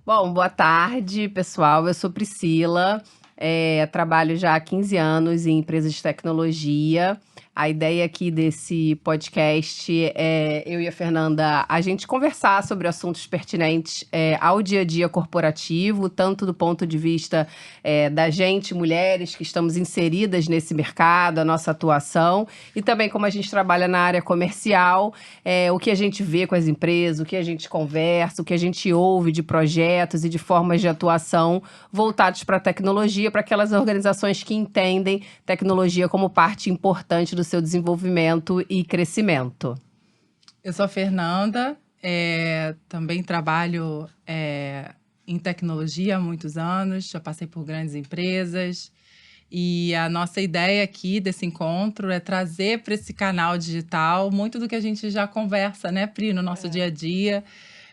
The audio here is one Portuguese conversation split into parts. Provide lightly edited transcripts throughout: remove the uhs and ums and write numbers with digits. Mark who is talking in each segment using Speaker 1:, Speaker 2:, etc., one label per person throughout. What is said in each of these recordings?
Speaker 1: Bom, boa tarde, pessoal. Eu sou Priscila, trabalho já há 15 anos em empresas de tecnologia. A ideia aqui desse podcast é eu e a Fernanda a gente conversar sobre assuntos pertinentes ao dia a dia corporativo, tanto do ponto de vista da gente, mulheres que estamos inseridas nesse mercado, a nossa atuação, e também como a gente trabalha na área comercial, o que a gente vê com as empresas, o que a gente conversa, o que a gente ouve de projetos e de formas de atuação voltados para a tecnologia, para aquelas organizações que entendem tecnologia como parte importante do seu desenvolvimento e crescimento.
Speaker 2: Eu sou a Fernanda, também trabalho em tecnologia há muitos anos, já passei por grandes empresas. E a nossa ideia aqui desse encontro é trazer para esse canal digital muito do que a gente já conversa, né, Pri, no nosso dia a dia,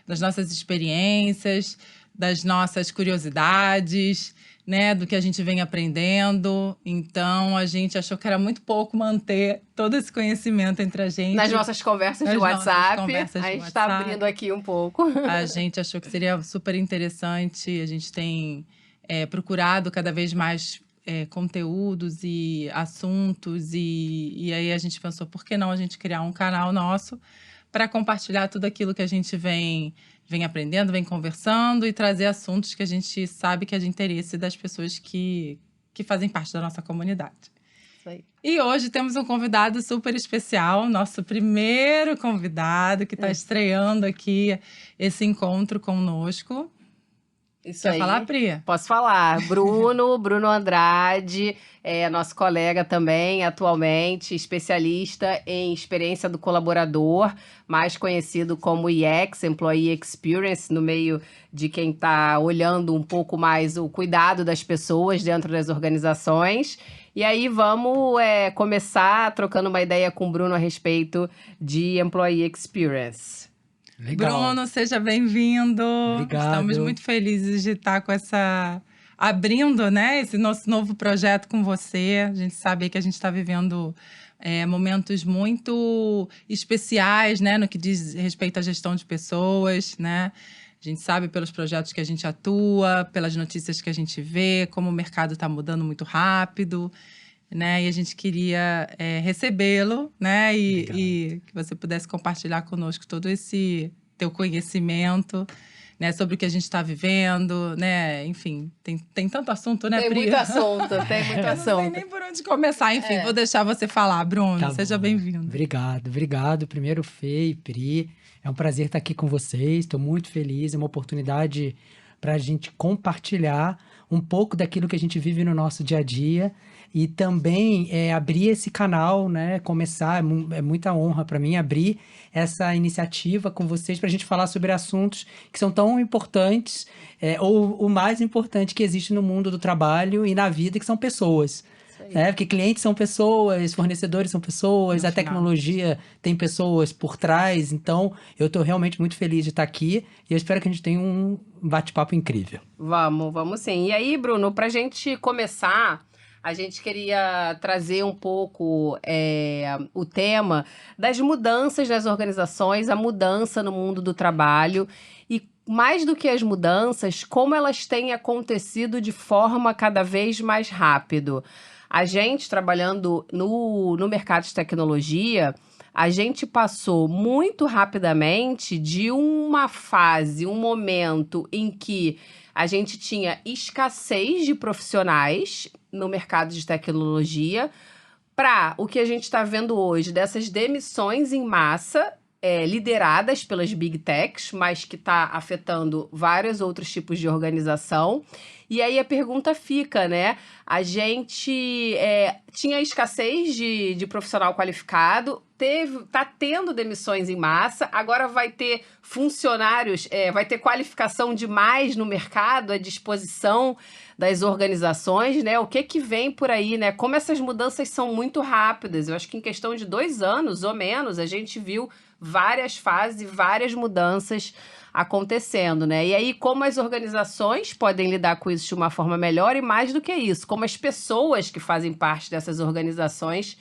Speaker 2: das nossas experiências, das nossas curiosidades, né, do que a gente vem aprendendo. Então, a gente achou que era muito pouco manter todo esse conhecimento entre a gente.
Speaker 1: Nas nossas conversas de WhatsApp, a gente está abrindo aqui um pouco.
Speaker 2: A gente achou que seria super interessante. A gente tem procurado cada vez mais conteúdos e assuntos. E aí a gente pensou, por que não a gente criar um canal nosso para compartilhar tudo aquilo que a gente vem aprendendo, vem conversando e trazer assuntos que a gente sabe que é de interesse das pessoas que fazem parte da nossa comunidade.
Speaker 1: Isso aí.
Speaker 2: E hoje temos um convidado super especial, nosso primeiro convidado que está estreando aqui esse encontro conosco.
Speaker 1: Isso
Speaker 2: Quer
Speaker 1: aí.
Speaker 2: falar, Pri?
Speaker 1: Posso falar. Bruno Andrade, nosso colega também, atualmente, especialista em experiência do colaborador, mais conhecido como EX, Employee Experience, no meio de quem está olhando um pouco mais o cuidado das pessoas dentro das organizações. E aí vamos começar trocando uma ideia com o Bruno a respeito de Employee Experience.
Speaker 3: Legal.
Speaker 2: Bruno, seja bem-vindo.
Speaker 3: Obrigado.
Speaker 2: Estamos muito felizes de estar com abrindo, né, esse nosso novo projeto com você. A gente sabe que a gente está vivendo momentos muito especiais, né, no que diz respeito à gestão de pessoas, né? A gente sabe pelos projetos que a gente atua, pelas notícias que a gente vê, como o mercado está mudando muito rápido, né? E a gente queria recebê-lo, né? E que você pudesse compartilhar conosco todo esse teu conhecimento, né? Sobre o que a gente está vivendo, né? Enfim, tem tanto assunto, né,
Speaker 1: Pri? Tem muito assunto.
Speaker 2: Eu não sei nem por onde começar. Enfim, vou deixar você falar, Bruno.
Speaker 3: Tá
Speaker 2: Seja
Speaker 3: bom.
Speaker 2: bem-vindo.
Speaker 3: Obrigado. Primeiro, Fê e Pri. É um prazer estar aqui com vocês. Estou muito feliz. É uma oportunidade para a gente compartilhar um pouco daquilo que a gente vive no nosso dia a dia. E também abrir esse canal, né? Começar, é muita honra para mim abrir essa iniciativa com vocês para a gente falar sobre assuntos que são tão importantes, ou o mais importante que existe no mundo do trabalho e na vida, que são pessoas. Porque clientes são pessoas, fornecedores são pessoas, a tecnologia tem pessoas por trás. Então, eu estou realmente muito feliz de estar aqui e eu espero que a gente tenha um bate-papo incrível.
Speaker 1: Vamos sim. E aí, Bruno, para a gente começar, a gente queria trazer um pouco o tema das mudanças nas organizações, a mudança no mundo do trabalho e, mais do que as mudanças, como elas têm acontecido de forma cada vez mais rápido. A gente, trabalhando no mercado de tecnologia, a gente passou muito rapidamente de uma fase, um momento em que a gente tinha escassez de profissionais no mercado de tecnologia para o que a gente está vendo hoje, dessas demissões em massa, lideradas pelas Big Techs, mas que está afetando vários outros tipos de organização. E aí a pergunta fica, né? A gente tinha escassez de profissional qualificado, tá tendo demissões em massa, agora vai ter funcionários, vai ter qualificação demais no mercado à disposição das organizações, né? O que vem por aí, né? Como essas mudanças são muito rápidas. Eu acho que em questão de 2 anos ou menos, a gente viu várias fases e várias mudanças acontecendo, né? E aí, como as organizações podem lidar com isso de uma forma melhor e, mais do que isso, como as pessoas que fazem parte dessas organizações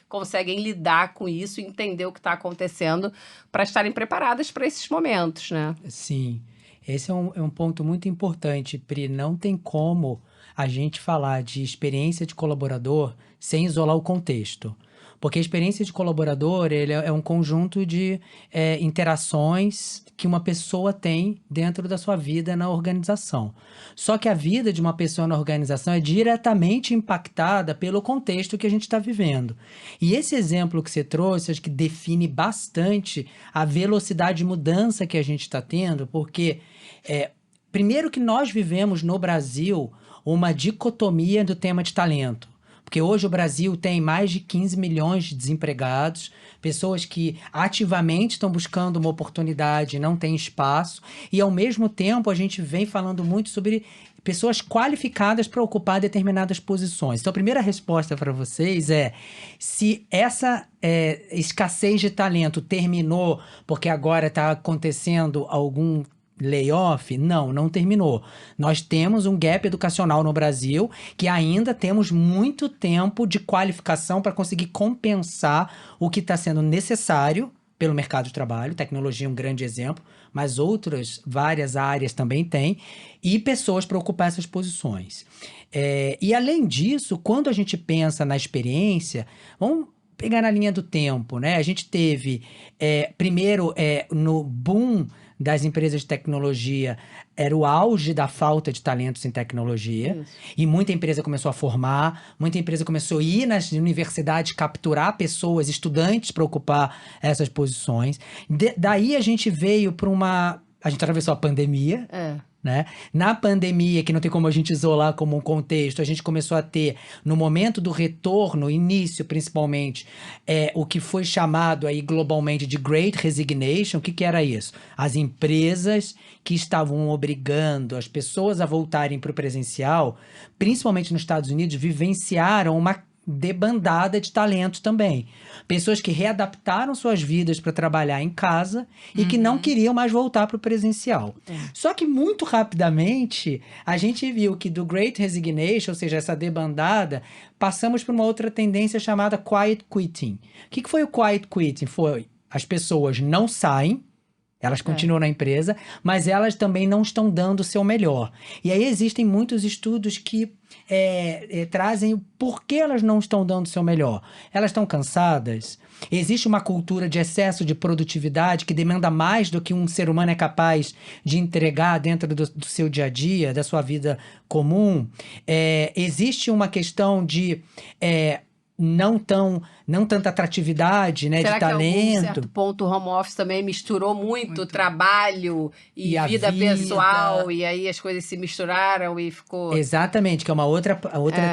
Speaker 1: conseguem lidar com isso e entender o que está acontecendo para estarem preparadas para esses momentos, né?
Speaker 3: Sim. Esse é um ponto muito importante, Pri. Não tem como a gente falar de experiência de colaborador sem isolar o contexto. Porque a experiência de colaborador ele é um conjunto de interações que uma pessoa tem dentro da sua vida na organização. Só que a vida de uma pessoa na organização é diretamente impactada pelo contexto que a gente está vivendo. E esse exemplo que você trouxe, acho que define bastante a velocidade de mudança que a gente está tendo, porque primeiro que nós vivemos no Brasil uma dicotomia do tema de talento. Porque hoje o Brasil tem mais de 15 milhões de desempregados, pessoas que ativamente estão buscando uma oportunidade, não têm espaço, e ao mesmo tempo a gente vem falando muito sobre pessoas qualificadas para ocupar determinadas posições. Então a primeira resposta para vocês é, se essa escassez de talento terminou porque agora está acontecendo algum layoff? Não terminou. Nós temos um gap educacional no Brasil que ainda temos muito tempo de qualificação para conseguir compensar o que está sendo necessário pelo mercado de trabalho. Tecnologia é um grande exemplo, mas outras várias áreas também tem, e pessoas para ocupar essas posições. E além disso, quando a gente pensa na experiência, vamos pegar na linha do tempo, né? A gente teve, primeiro, no boom das empresas de tecnologia, era o auge da falta de talentos em tecnologia.
Speaker 1: Isso.
Speaker 3: E muita empresa começou a formar, muita empresa começou a ir nas universidades capturar pessoas, estudantes, para ocupar essas posições. Daí a gente veio para a gente atravessou a pandemia, né? Na pandemia, que não tem como a gente isolar como um contexto, a gente começou a ter, no momento do retorno, início principalmente, o que foi chamado aí globalmente de Great Resignation. O que era isso? As empresas que estavam obrigando as pessoas a voltarem para o presencial, principalmente nos Estados Unidos, vivenciaram uma debandada de talentos também. Pessoas que readaptaram suas vidas para trabalhar em casa e que não queriam mais voltar para o presencial. Só que muito rapidamente a gente viu que do Great Resignation, ou seja, essa debandada, passamos por uma outra tendência chamada Quiet Quitting. O que foi o Quiet Quitting? Foi as pessoas não saem, elas continuam na empresa, mas elas também não estão dando o seu melhor. E aí existem muitos estudos que trazem o porquê elas não estão dando o seu melhor. Elas estão cansadas? Existe uma cultura de excesso de produtividade que demanda mais do que um ser humano é capaz de entregar dentro do seu dia a dia, da sua vida comum? Existe uma questão de não tanta atratividade, né,
Speaker 1: Será
Speaker 3: de
Speaker 1: que
Speaker 3: talento.
Speaker 1: em algum certo ponto o home office também misturou muito trabalho e
Speaker 3: a
Speaker 1: vida pessoal, e aí as coisas se misturaram e ficou...
Speaker 3: Exatamente, que é uma outra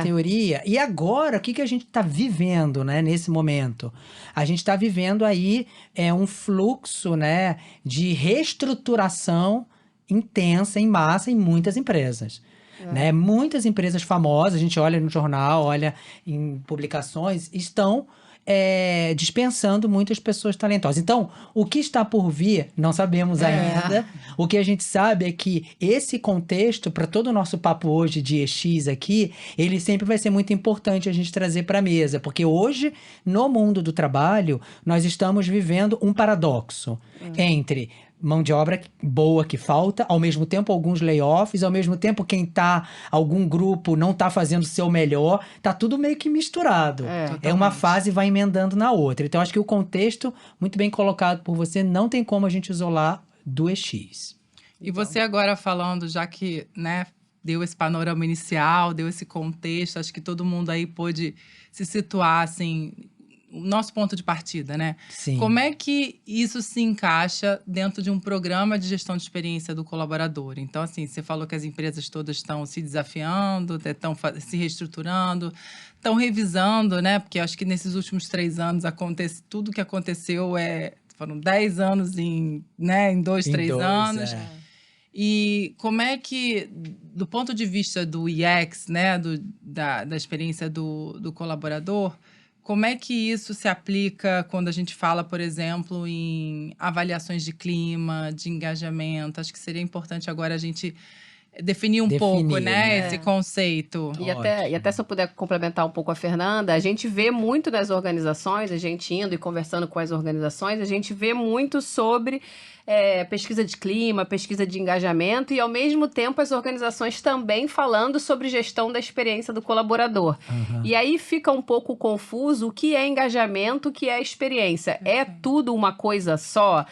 Speaker 3: teoria. E agora, o que a gente está vivendo, né, nesse momento? A gente está vivendo aí um fluxo, né, de reestruturação intensa, em massa, em muitas empresas. Né? Muitas empresas famosas, a gente olha no jornal, olha em publicações, estão dispensando muitas pessoas talentosas. Então, o que está por vir, não sabemos ainda. O que a gente sabe é que esse contexto, para todo o nosso papo hoje de EX aqui, ele sempre vai ser muito importante a gente trazer para a mesa. Porque hoje, no mundo do trabalho, nós estamos vivendo um paradoxo entre mão de obra boa que falta, ao mesmo tempo alguns layoffs, ao mesmo tempo algum grupo não tá fazendo o seu melhor, tá tudo meio que misturado. Uma fase vai emendando na outra. Então, acho que o contexto, muito bem colocado por você, não tem como a gente isolar do EX.
Speaker 2: E você agora falando, já que, né, deu esse panorama inicial, deu esse contexto, acho que todo mundo aí pôde se situar, assim, o nosso ponto de partida, né?
Speaker 3: Sim.
Speaker 2: Como é que isso se encaixa dentro de um programa de gestão de experiência do colaborador? Então, assim, você falou que as empresas todas estão se desafiando, estão se reestruturando, estão revisando, né? Porque eu acho que nesses últimos 3 anos, tudo que aconteceu foram 10 anos em 2, 3 anos. E como é que, do ponto de vista do UX, né, da experiência do colaborador, como é que isso se aplica quando a gente fala, por exemplo, em avaliações de clima, de engajamento? Acho que seria importante agora a gente definir um
Speaker 3: Definir,
Speaker 2: pouco, né,
Speaker 3: né?
Speaker 2: esse conceito.
Speaker 1: E até se eu puder complementar um pouco a Fernanda, a gente vê muito nas organizações, a gente indo e conversando com as organizações, a gente vê muito sobre pesquisa de clima, pesquisa de engajamento e, ao mesmo tempo, as organizações também falando sobre gestão da experiência do colaborador.
Speaker 3: Aham.
Speaker 1: E aí fica um pouco confuso o que é engajamento, o que é experiência. É tudo uma coisa só?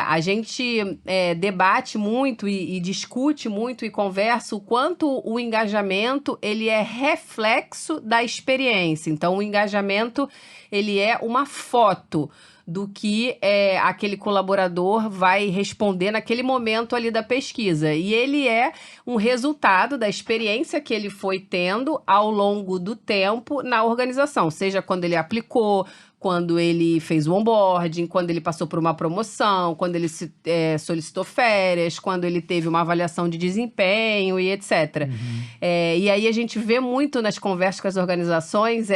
Speaker 1: A gente debate muito e discute muito e conversa o quanto o engajamento ele é reflexo da experiência. Então, o engajamento ele é uma foto do que aquele colaborador vai responder naquele momento ali da pesquisa. E ele é um resultado da experiência que ele foi tendo ao longo do tempo na organização, seja quando ele aplicou, quando ele fez o onboarding, quando ele passou por uma promoção, quando ele solicitou férias, quando ele teve uma avaliação de desempenho e etc. E aí a gente vê muito nas conversas com as organizações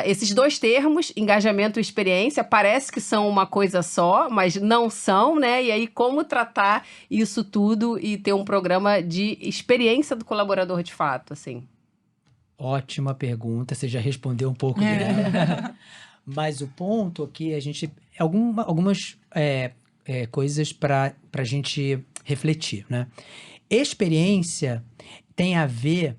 Speaker 1: esses dois termos, engajamento e experiência, parece que são uma coisa só, mas não são, né? E aí, como tratar isso tudo e ter um programa de experiência do colaborador de fato, assim?
Speaker 3: Ótima pergunta, você já respondeu um pouco dela. Mas o ponto aqui, a gente... algumas coisas para a gente refletir, né? Experiência tem a ver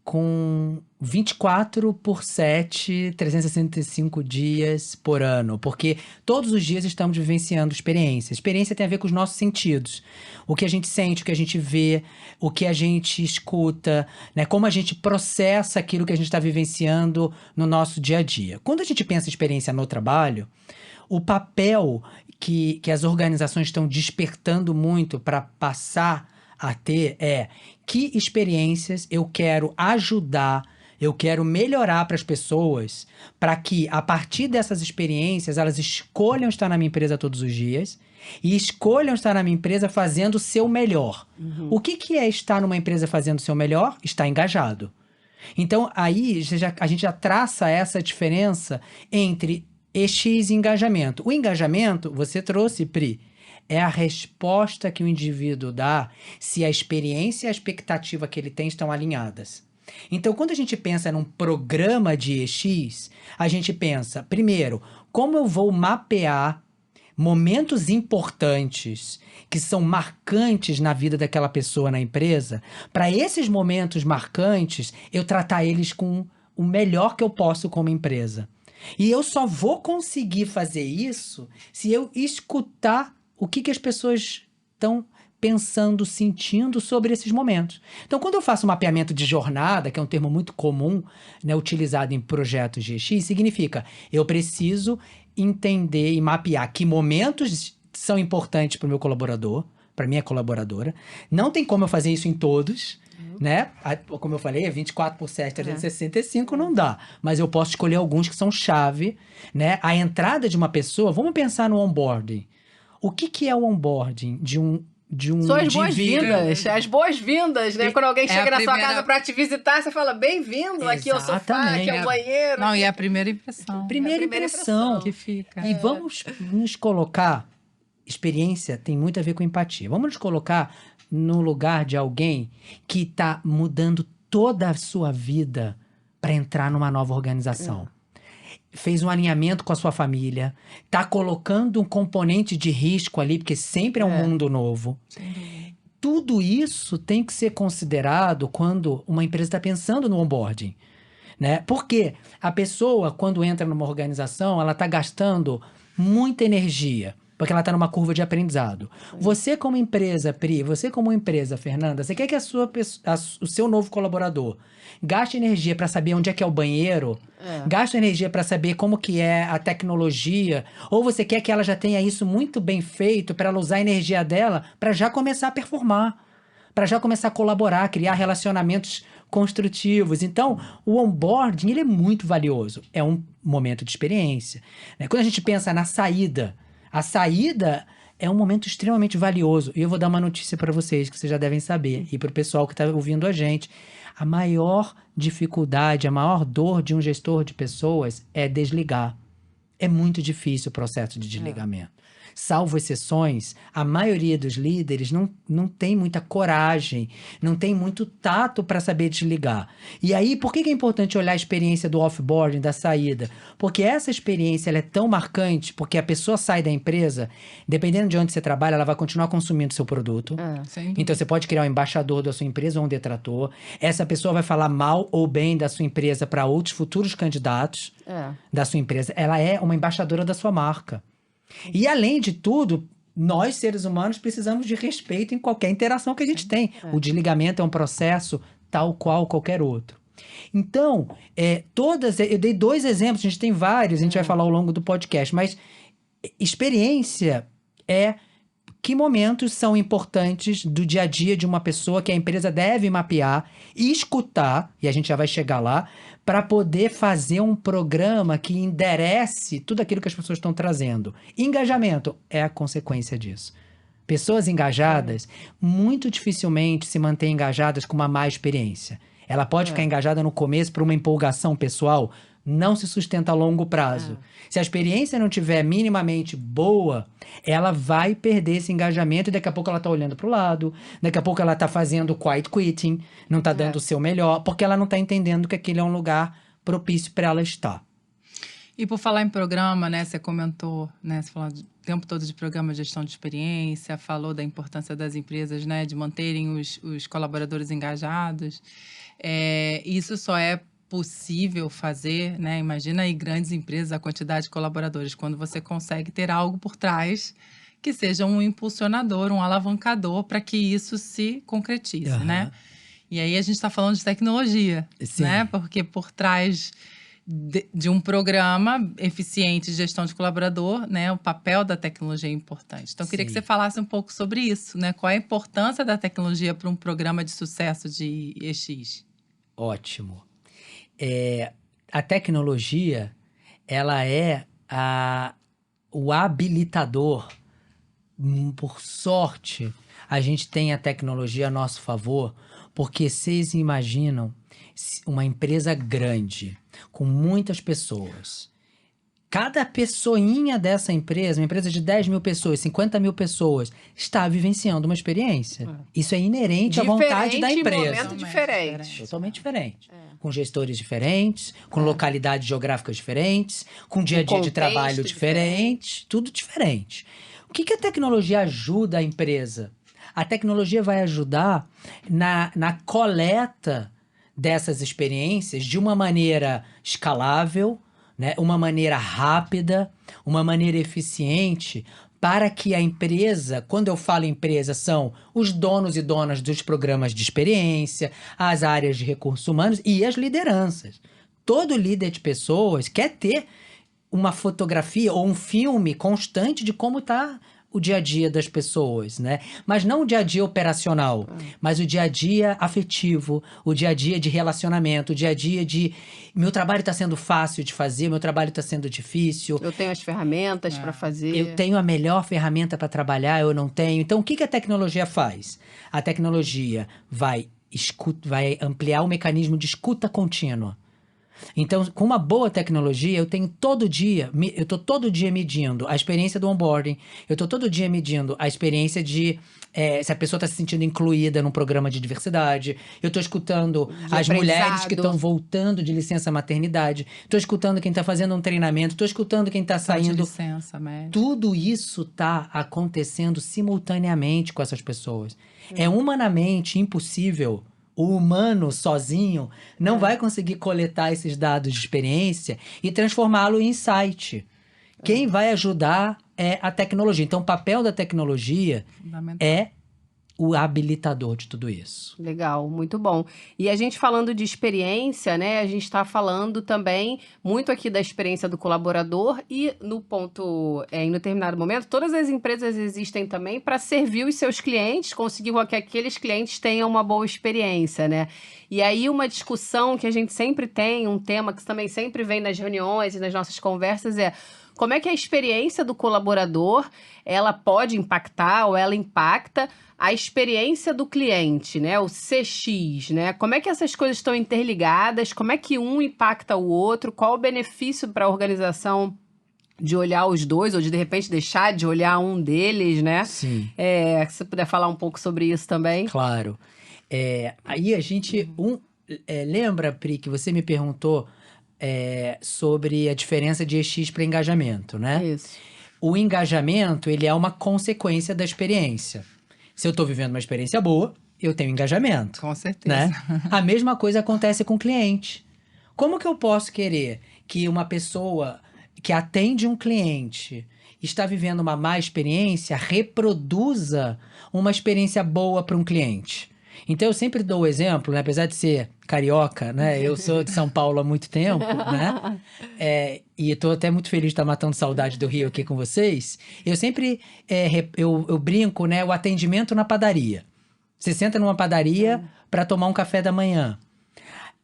Speaker 3: com 24/7, 365 dias por ano, porque todos os dias estamos vivenciando experiência. Experiência tem a ver com os nossos sentidos. O que a gente sente, o que a gente vê, o que a gente escuta, né? Como a gente processa aquilo que a gente está vivenciando no nosso dia a dia. Quando a gente pensa em experiência no trabalho, o papel que as organizações estão despertando muito para passar a ter que experiências eu quero ajudar, eu quero melhorar para as pessoas, para que, a partir dessas experiências, elas escolham estar na minha empresa todos os dias e escolham estar na minha empresa fazendo o seu melhor. O que é estar numa empresa fazendo o seu melhor? Estar engajado. Então, aí, a gente já traça essa diferença entre X e engajamento. O engajamento, você trouxe, Pri, é a resposta que o indivíduo dá se a experiência e a expectativa que ele tem estão alinhadas. Então, quando a gente pensa num programa de EX, a gente pensa, primeiro, como eu vou mapear momentos importantes que são marcantes na vida daquela pessoa na empresa, para esses momentos marcantes, eu tratar eles com o melhor que eu posso como empresa. E eu só vou conseguir fazer isso se eu escutar o que as pessoas estão pensando, sentindo sobre esses momentos. Então, quando eu faço um mapeamento de jornada, que é um termo muito comum, né, utilizado em projetos GX, significa eu preciso entender e mapear que momentos são importantes para o meu colaborador, para minha colaboradora. Não tem como eu fazer isso em todos, né? Como eu falei, 24/7, 365 não dá. Mas eu posso escolher alguns que são chave, né? A entrada de uma pessoa, vamos pensar no onboarding. O que é o onboarding de um
Speaker 1: São as boas-vindas, né? Quando alguém chega na sua casa para te visitar, você fala, bem-vindo, aqui é o sofá, aqui é o banheiro.
Speaker 2: Não, e a primeira impressão.
Speaker 3: Primeira impressão
Speaker 2: que fica.
Speaker 3: E vamos nos colocar, experiência tem muito a ver com empatia. Vamos nos colocar no lugar de alguém que está mudando toda a sua vida para entrar numa nova organização. Fez um alinhamento com a sua família, tá colocando um componente de risco ali, porque sempre é um mundo novo. Tudo isso tem que ser considerado quando uma empresa está pensando no onboarding, né? Porque a pessoa, quando entra numa organização, ela está gastando muita energia, porque ela está numa curva de aprendizado. Você como empresa, Pri, você como empresa, Fernanda, você quer que o seu novo colaborador gaste energia para saber onde é que é o banheiro, gaste energia para saber como que é a tecnologia, ou você quer que ela já tenha isso muito bem feito para ela usar a energia dela para já começar a performar, para já começar a colaborar, criar relacionamentos construtivos. Então, o onboarding, ele é muito valioso. É um momento de experiência, né? Quando a gente pensa na saída, a saída é um momento extremamente valioso. E eu vou dar uma notícia para vocês, que vocês já devem saber, e para o pessoal que está ouvindo a gente. A maior dificuldade, a maior dor de um gestor de pessoas é desligar. É muito difícil o processo de desligamento. salvo exceções, a maioria dos líderes não tem muita coragem, não tem muito tato para saber desligar. E aí, por que é importante olhar a experiência do offboarding, da saída? Porque essa experiência ela é tão marcante, porque a pessoa sai da empresa, dependendo de onde você trabalha, ela vai continuar consumindo seu produto.
Speaker 2: Sem dúvida.
Speaker 3: Então, você pode criar um embaixador da sua empresa ou um detrator. Essa pessoa vai falar mal ou bem da sua empresa para outros futuros candidatos da sua empresa. Ela é uma embaixadora da sua marca. E, além de tudo, nós, seres humanos, precisamos de respeito em qualquer interação que a gente tem. O desligamento é um processo tal qual qualquer outro. Então, eu dei 2 exemplos, a gente tem vários, a gente vai falar ao longo do podcast, mas experiência que momentos são importantes do dia a dia de uma pessoa que a empresa deve mapear e escutar, e a gente já vai chegar lá, para poder fazer um programa que enderece tudo aquilo que as pessoas estão trazendo. Engajamento é a consequência disso. Pessoas engajadas muito dificilmente se mantêm engajadas com uma má experiência. Ela pode ficar engajada no começo por uma empolgação pessoal, não se sustenta a longo prazo. Se a experiência não tiver minimamente boa, ela vai perder esse engajamento e daqui a pouco ela tá olhando pro lado, daqui a pouco ela tá fazendo quiet quitting, não tá dando o seu melhor, porque ela não tá entendendo que aquele é um lugar propício para ela estar.
Speaker 2: E por falar em programa, né, você comentou, né, você falou o tempo todo de programa de gestão de experiência, falou da importância das empresas, né, de manterem os colaboradores engajados. Isso só é possível fazer, né? Imagina aí grandes empresas, a quantidade de colaboradores, quando você consegue ter algo por trás que seja um impulsionador, um alavancador para que isso se concretize, né? E aí a gente está falando de tecnologia, né? Porque por trás de um programa eficiente de gestão de colaborador, né, o papel da tecnologia é importante. Então, eu queria que você falasse um pouco sobre isso, né? Qual é a importância da tecnologia para um programa de sucesso de EX?
Speaker 3: Ótimo. A tecnologia, ela é o habilitador. Por sorte, a gente tem a tecnologia a nosso favor, porque vocês imaginam uma empresa grande, com muitas pessoas. Cada pessoinha dessa empresa, uma empresa de 10 mil pessoas, 50 mil pessoas, está vivenciando uma experiência. Isso é inerente à vontade da empresa.
Speaker 1: Momento diferente.
Speaker 3: Totalmente diferente. Com gestores diferentes, com localidades geográficas diferentes, com dia a dia de trabalho diferente, tudo diferente. O que a tecnologia ajuda a empresa? A tecnologia vai ajudar na coleta dessas experiências de uma maneira escalável, né? Uma maneira rápida, uma maneira eficiente, para que a empresa, quando eu falo empresa, são os donos e donas dos programas de experiência, as áreas de recursos humanos e as lideranças. Todo líder de pessoas quer ter uma fotografia ou um filme constante de como está o dia a dia das pessoas, né? Mas não o dia a dia operacional, mas o dia a dia afetivo, o dia a dia de relacionamento, o dia a dia de meu trabalho está sendo fácil de fazer, meu trabalho está sendo difícil.
Speaker 1: Eu tenho as ferramentas para fazer.
Speaker 3: Eu tenho a melhor ferramenta para trabalhar, eu não tenho. Então, o que a tecnologia faz? A tecnologia vai ampliar o mecanismo de escuta contínua. Então, com uma boa tecnologia, eu estou todo dia medindo a experiência do onboarding, eu estou todo dia medindo a experiência de se a pessoa está se sentindo incluída num programa de diversidade, eu estou escutando as mulheres que estão voltando de licença maternidade, estou escutando quem está fazendo um treinamento, estou escutando quem está saindo.
Speaker 2: De licença médica.
Speaker 3: Tudo isso está acontecendo simultaneamente com essas pessoas. É humanamente impossível. O humano sozinho não vai conseguir coletar esses dados de experiência e transformá-lo em insight. Quem vai ajudar é a tecnologia. Então, o papel da tecnologia é o habilitador de tudo isso.
Speaker 1: Legal, muito bom. E a gente falando de experiência, né? A gente está falando também muito aqui da experiência do colaborador e no ponto, em determinado momento, todas as empresas existem também para servir os seus clientes, conseguir que aqueles clientes tenham uma boa experiência, né? E aí uma discussão que a gente sempre tem, um tema que também sempre vem nas reuniões e nas nossas conversas é: como é que a experiência do colaborador, ela pode impactar ou ela impacta a experiência do cliente, né? O CX, né? Como é que essas coisas estão interligadas? Como é que um impacta o outro? Qual o benefício para a organização de olhar os dois, ou de repente deixar de olhar um deles, né?
Speaker 3: Sim,
Speaker 1: Se você puder falar um pouco sobre isso também.
Speaker 3: claro. Aí a gente. Lembra, Pri, que você me perguntou sobre a diferença de EX para engajamento, né?
Speaker 1: Isso.
Speaker 3: O engajamento, ele é uma consequência da experiência. Se eu estou vivendo uma experiência boa, eu tenho engajamento.
Speaker 2: Com certeza.
Speaker 3: Né? A mesma coisa acontece com o cliente. Como que eu posso querer que uma pessoa que atende um cliente está vivendo uma má experiência reproduza uma experiência boa para um cliente? Então eu sempre dou o exemplo, né? Apesar de ser carioca, né? Eu sou de São Paulo há muito tempo, né? E estou até muito feliz de estar matando saudade do Rio aqui com vocês. Eu sempre eu brinco, né? O atendimento na padaria. Você senta numa padaria para tomar um café da manhã.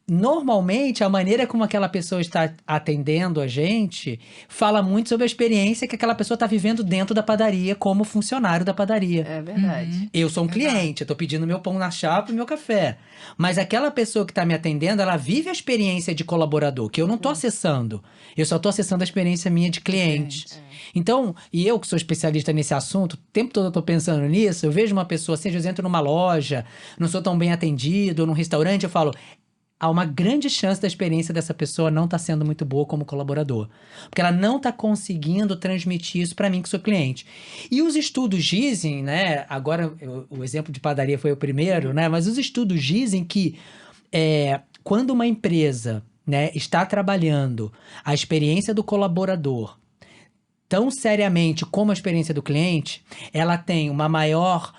Speaker 3: Normalmente, a maneira como aquela pessoa está atendendo a gente fala muito sobre a experiência que aquela pessoa está vivendo dentro da padaria como funcionário da padaria.
Speaker 1: É verdade.
Speaker 3: Eu sou um cliente, eu tô pedindo meu pão na chapa e meu café. Mas aquela pessoa que tá me atendendo, ela vive a experiência de colaborador, que eu não tô acessando. Eu só tô acessando a experiência minha de cliente. Então, e eu que sou especialista nesse assunto, o tempo todo eu tô pensando nisso, eu vejo uma pessoa assim, às vezes eu entro numa loja, não sou tão bem atendido, ou num restaurante, eu falo... Há uma grande chance da experiência dessa pessoa não estar sendo muito boa como colaborador. Porque ela não está conseguindo transmitir isso para mim que sou cliente. E os estudos dizem, né? Agora, o exemplo de padaria foi o primeiro, né? Mas os estudos dizem que quando uma empresa, né, está trabalhando a experiência do colaborador tão seriamente como a experiência do cliente, ela tem um maior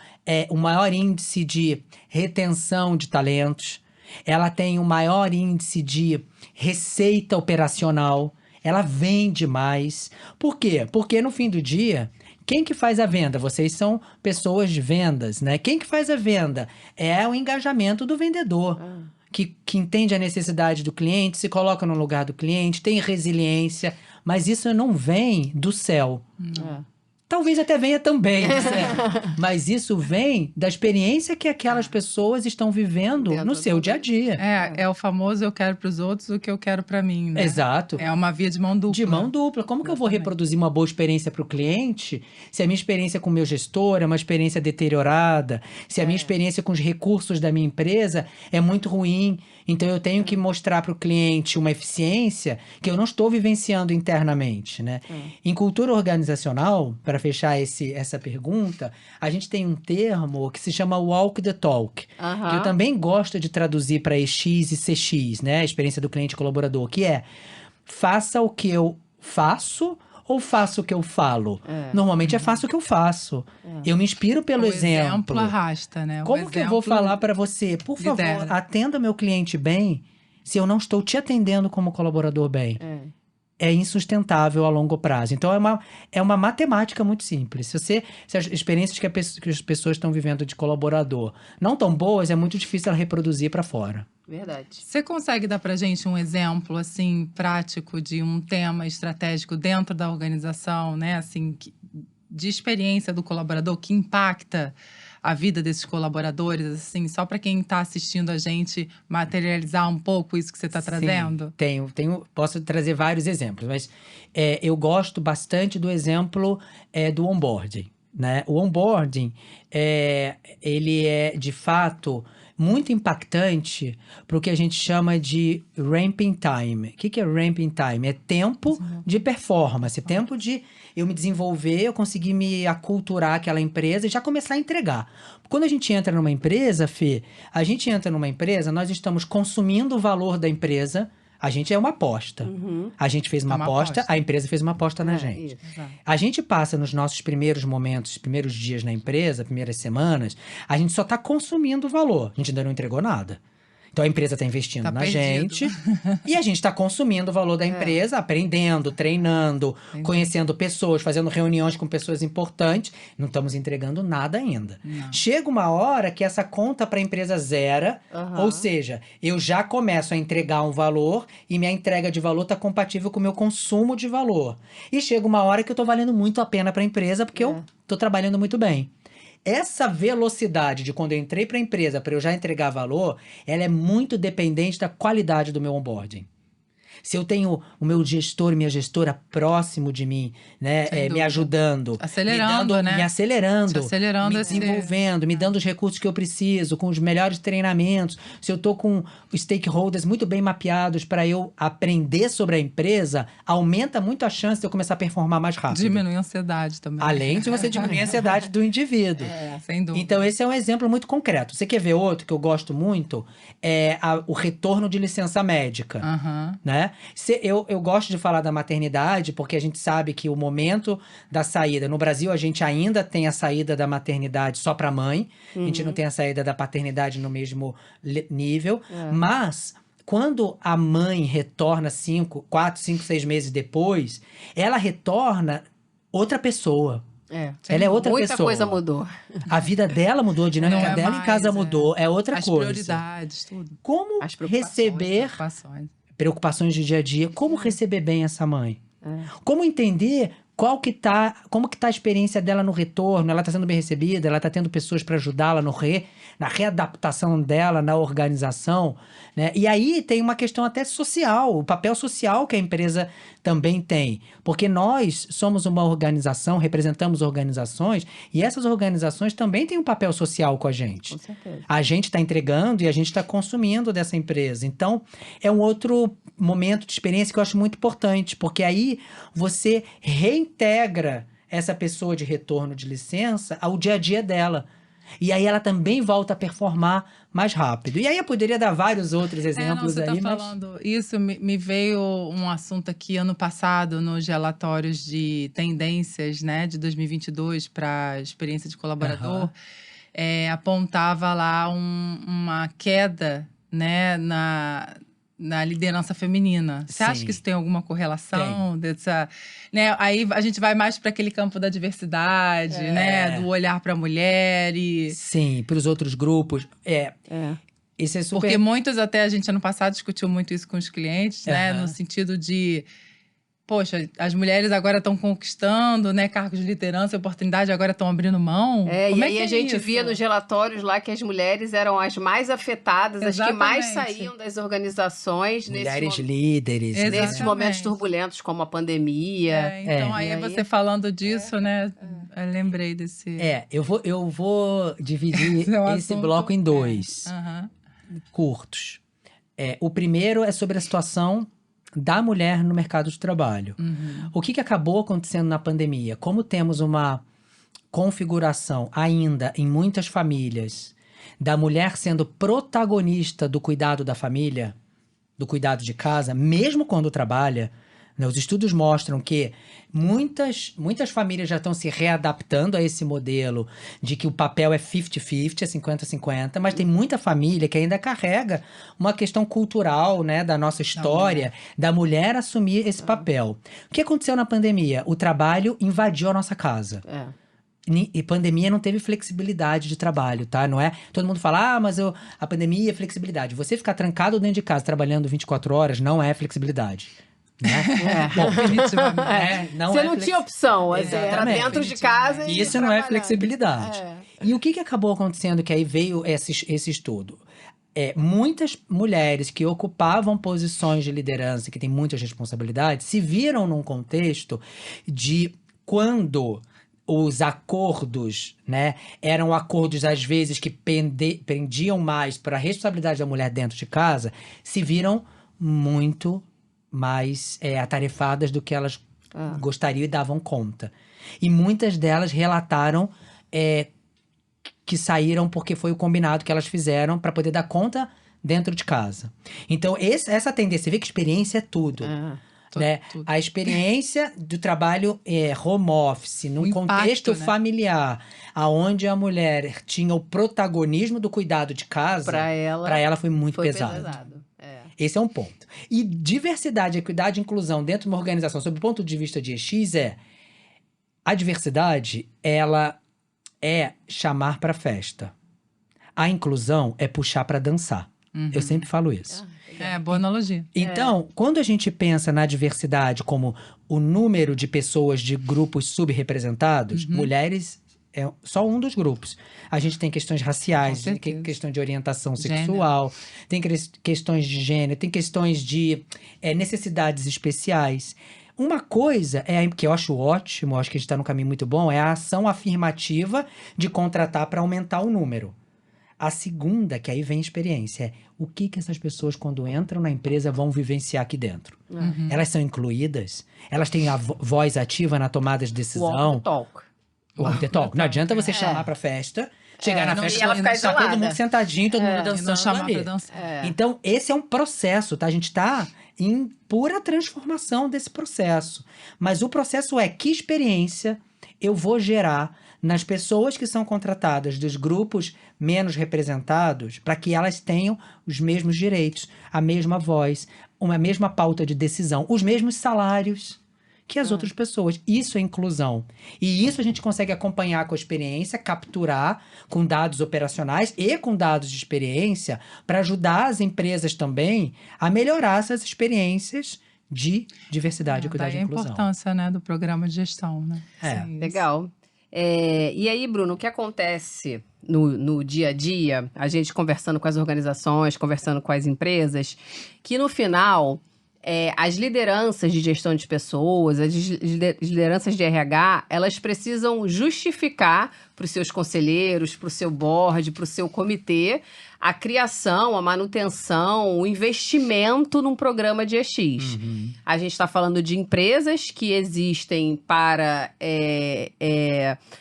Speaker 3: índice de retenção de talentos, ela tem um maior índice de receita operacional, ela vende mais. Por quê? Porque no fim do dia, quem que faz a venda? Vocês são pessoas de vendas, né? Quem que faz a venda? É o engajamento do vendedor, que entende a necessidade do cliente, se coloca no lugar do cliente, tem resiliência, mas isso não vem do céu. Talvez até venha também, mas isso vem da experiência que aquelas pessoas estão vivendo no seu dia a dia.
Speaker 2: É o famoso eu quero para os outros o que eu quero para mim, né?
Speaker 3: Exato.
Speaker 2: É uma via de mão dupla.
Speaker 3: De mão dupla. Como que eu vou reproduzir uma boa experiência para o cliente se a minha experiência com o meu gestor é uma experiência deteriorada, se a minha experiência com os recursos da minha empresa é muito ruim? Então eu tenho que mostrar para o cliente uma eficiência que eu não estou vivenciando internamente, né? Em cultura organizacional, para fechar essa pergunta, a gente tem um termo que se chama walk the talk, que eu também gosto de traduzir para EX e CX, né? A experiência do cliente colaborador, que é faça o que eu faço ou faço o que eu falo? Normalmente é faço o que eu faço. Eu me inspiro pelo exemplo.
Speaker 2: O exemplo arrasta, né?
Speaker 3: Como que eu vou falar para você? Por favor, atenda meu cliente bem se eu não estou te atendendo como colaborador bem. É insustentável a longo prazo. Então, é uma matemática muito simples. Se as experiências que as pessoas estão vivendo de colaborador não estão boas, é muito difícil ela reproduzir para fora.
Speaker 1: Verdade.
Speaker 2: Você consegue dar pra gente um exemplo, assim, prático de um tema estratégico dentro da organização, né? Assim, de experiência do colaborador que impacta a vida desses colaboradores, assim, só para quem está assistindo a gente materializar um pouco isso que você está trazendo?
Speaker 3: Tenho, posso trazer vários exemplos, mas eu gosto bastante do exemplo do onboarding, né? O onboarding, ele é, de fato, muito impactante para o que a gente chama de ramping time. O que é ramping time? É tempo de performance, tempo de eu me desenvolver, eu conseguir me aculturar aquela empresa e já começar a entregar. Quando a gente entra numa empresa, Fê, nós estamos consumindo o valor da empresa. A gente é uma aposta. A gente fez uma aposta, a empresa fez uma aposta na gente. A gente passa nos nossos primeiros momentos, primeiros dias na empresa, primeiras semanas, a gente só está consumindo o valor. A gente ainda não entregou nada. Então, a empresa está investindo na gente e a gente está consumindo o valor da empresa, aprendendo, treinando, conhecendo pessoas, fazendo reuniões com pessoas importantes. Não estamos entregando nada ainda. Chega uma hora que essa conta para a empresa zera, ou seja, eu já começo a entregar um valor e minha entrega de valor está compatível com o meu consumo de valor. E chega uma hora que eu estou valendo muito a pena para a empresa porque eu estou trabalhando muito bem. Essa velocidade de quando eu entrei para a empresa para eu já entregar valor, ela é muito dependente da qualidade do meu onboarding. Se eu tenho o meu gestor e minha gestora próximo de mim, né,
Speaker 2: Sem
Speaker 3: me
Speaker 2: dúvida.
Speaker 3: ajudando,
Speaker 2: Acelerando, né?
Speaker 3: me acelerando,
Speaker 2: Te acelerando
Speaker 3: me
Speaker 2: esse-
Speaker 3: desenvolvendo, me dando os recursos que eu preciso, com os melhores treinamentos. Se eu tô com os stakeholders muito bem mapeados para eu aprender sobre a empresa, aumenta muito a chance de eu começar a performar mais rápido.
Speaker 2: Diminui a ansiedade também.
Speaker 3: Além de você diminuir a ansiedade do indivíduo.
Speaker 2: Sem dúvida.
Speaker 3: Então, esse é um exemplo muito concreto. Você quer ver outro que eu gosto muito? É o retorno de licença médica.
Speaker 2: Aham.
Speaker 3: Né? Eu gosto de falar da maternidade porque a gente sabe que o momento da saída... No Brasil, a gente ainda tem a saída da maternidade só para mãe. A gente não tem a saída da paternidade no mesmo nível. Mas... Quando a mãe retorna 4, 5, 6 meses depois, ela retorna outra pessoa. Ela é outra
Speaker 1: Muita
Speaker 3: pessoa.
Speaker 1: coisa mudou.
Speaker 3: A vida dela mudou, a dinâmica
Speaker 2: Não é
Speaker 3: dela em
Speaker 2: mais,
Speaker 3: casa
Speaker 2: é.
Speaker 3: mudou. É outra
Speaker 2: As
Speaker 3: coisa.
Speaker 2: prioridades, tudo.
Speaker 3: Como
Speaker 1: As preocupações,
Speaker 3: receber
Speaker 2: Preocupações.
Speaker 3: preocupações de dia a dia? Como receber bem essa mãe? Como entender como que tá a experiência dela no retorno? Ela está sendo bem recebida? Ela está tendo pessoas para ajudá-la na readaptação dela, na organização, né? E aí tem uma questão até social, o papel social que a empresa também tem. Porque nós somos uma organização, representamos organizações, e essas organizações também têm um papel social com a gente.
Speaker 1: Com certeza.
Speaker 3: A gente está entregando e a gente está consumindo dessa empresa. Então, é um outro momento de experiência que eu acho muito importante, porque aí você reintegra essa pessoa de retorno de licença ao dia a dia dela. E aí ela também volta a performar mais rápido. E aí eu poderia dar vários outros exemplos
Speaker 2: você
Speaker 3: aí,
Speaker 2: tá
Speaker 3: mas...
Speaker 2: falando isso, me veio um assunto aqui ano passado nos relatórios de tendências, né, de 2022 para experiência de colaborador, apontava lá uma queda, né, na liderança feminina. Você acha
Speaker 3: Sim.
Speaker 2: que isso tem alguma correlação dessa, né? Aí a gente vai mais para aquele campo da diversidade, né, do olhar para a mulher e
Speaker 3: Sim, para os outros grupos. Esse é super...
Speaker 2: porque muitos, até a gente ano passado discutiu muito isso com os clientes, né? No sentido de, poxa, as mulheres agora estão conquistando, né, cargos de liderança e oportunidade, agora estão abrindo mão.
Speaker 1: E
Speaker 2: Como é
Speaker 1: aí
Speaker 2: que
Speaker 1: a
Speaker 2: é
Speaker 1: gente
Speaker 2: isso?
Speaker 1: via nos relatórios lá que as mulheres eram as mais afetadas, as que mais
Speaker 2: Exatamente.
Speaker 1: saíam das organizações
Speaker 3: Mulheres
Speaker 1: nesses
Speaker 3: líderes.
Speaker 2: Exato.
Speaker 1: nesses momentos
Speaker 2: Exatamente.
Speaker 1: turbulentos, como a pandemia.
Speaker 2: Então,
Speaker 1: E
Speaker 2: aí
Speaker 1: aí-
Speaker 2: você falando disso, né, eu lembrei desse...
Speaker 3: Eu vou dividir
Speaker 2: Esse é um
Speaker 3: esse
Speaker 2: assunto-
Speaker 3: bloco em dois.
Speaker 2: Aham.
Speaker 3: Curtos. O primeiro é sobre a situação da mulher no mercado de trabalho. O que acabou acontecendo na pandemia? Como temos uma configuração ainda em muitas famílias da mulher sendo protagonista do cuidado da família, do cuidado de casa, mesmo quando trabalha, né? Os estudos mostram que muitas famílias já estão se readaptando a esse modelo de que o papel é 50-50, é 50-50, mas tem muita família que ainda carrega uma questão cultural, né, da nossa história, da mulher assumir esse papel. O que aconteceu na pandemia? O trabalho invadiu a nossa casa. E pandemia não teve flexibilidade de trabalho, tá? Não é? Todo mundo fala, mas a pandemia é flexibilidade. Você ficar trancado dentro de casa trabalhando 24 horas não é flexibilidade. Né? Bom,
Speaker 2: Definitivamente.
Speaker 3: não
Speaker 1: Você
Speaker 3: é
Speaker 1: não
Speaker 3: flex-
Speaker 1: tinha opção, era
Speaker 3: Exatamente.
Speaker 1: dentro de casa e
Speaker 3: Isso não é
Speaker 1: trabalhar.
Speaker 3: flexibilidade. E o que acabou acontecendo que aí veio esse estudo? Muitas mulheres que ocupavam posições de liderança, que têm muitas responsabilidades, se viram num contexto de quando os acordos, né, eram acordos às vezes que pendiam mais para a responsabilidade da mulher dentro de casa, se viram muito mais atarefadas do que elas gostariam e davam conta. E muitas delas relataram que saíram porque foi o combinado que elas fizeram para poder dar conta dentro de casa. Então, essa tendência, você vê que experiência é tudo. Né?
Speaker 2: Tudo.
Speaker 3: A experiência do trabalho home office, num
Speaker 2: O impacto,
Speaker 3: contexto
Speaker 2: né?
Speaker 3: familiar, aonde a mulher tinha o protagonismo do cuidado de casa,
Speaker 1: Pra ela
Speaker 3: foi muito
Speaker 1: foi
Speaker 3: pesado. Esse é um ponto. E diversidade, equidade e inclusão dentro de uma organização, sob o ponto de vista de EX, a diversidade, ela é chamar para festa. A inclusão é puxar para dançar. Eu sempre falo isso.
Speaker 2: Boa analogia.
Speaker 3: Então, quando a gente pensa na diversidade como o número de pessoas de grupos subrepresentados, mulheres é só um dos grupos. A gente tem questões raciais,
Speaker 2: Com
Speaker 3: tem
Speaker 2: certeza.
Speaker 3: questão de orientação
Speaker 2: Gênero.
Speaker 3: sexual, tem questões de gênero, tem questões de necessidades especiais. Uma coisa que eu acho ótimo, acho que a gente está num caminho muito bom, é a ação afirmativa de contratar para aumentar o número. A segunda, que aí vem a experiência, é o que essas pessoas, quando entram na empresa, vão vivenciar aqui dentro. Elas são incluídas? Elas têm a voz ativa na tomada de decisão?
Speaker 1: Walk the talk.
Speaker 3: Walk the talk. Não adianta você chamar pra festa, chegar na
Speaker 2: não-
Speaker 3: festa
Speaker 1: e ela ficar
Speaker 3: tá todo
Speaker 1: isolada.
Speaker 3: mundo sentadinho, todo mundo
Speaker 2: E
Speaker 3: dançando
Speaker 2: não chamar
Speaker 3: ali.
Speaker 2: pra dançar.
Speaker 3: Então, esse é um processo, tá? A gente tá em pura transformação desse processo. Mas o processo é que experiência eu vou gerar nas pessoas que são contratadas dos grupos menos representados para que elas tenham os mesmos direitos, a mesma voz, uma mesma pauta de decisão, os mesmos salários que as outras pessoas. Isso é inclusão. E isso a gente consegue acompanhar com a experiência, capturar com dados operacionais e com dados de experiência para ajudar as empresas também a melhorar essas experiências de diversidade, equidade
Speaker 2: Daí
Speaker 3: e
Speaker 2: a
Speaker 3: inclusão.
Speaker 2: importância, né, do programa de gestão, né?
Speaker 3: É.
Speaker 2: Sim,
Speaker 1: Legal. E aí, Bruno, o que acontece no dia a dia, a gente conversando com as organizações, conversando com as empresas, que no final, as lideranças de gestão de pessoas, as lideranças de RH, elas precisam justificar para os seus conselheiros, para o seu board, para o seu comitê, a criação, a manutenção, o investimento num programa de EX. A gente está falando de empresas que existem para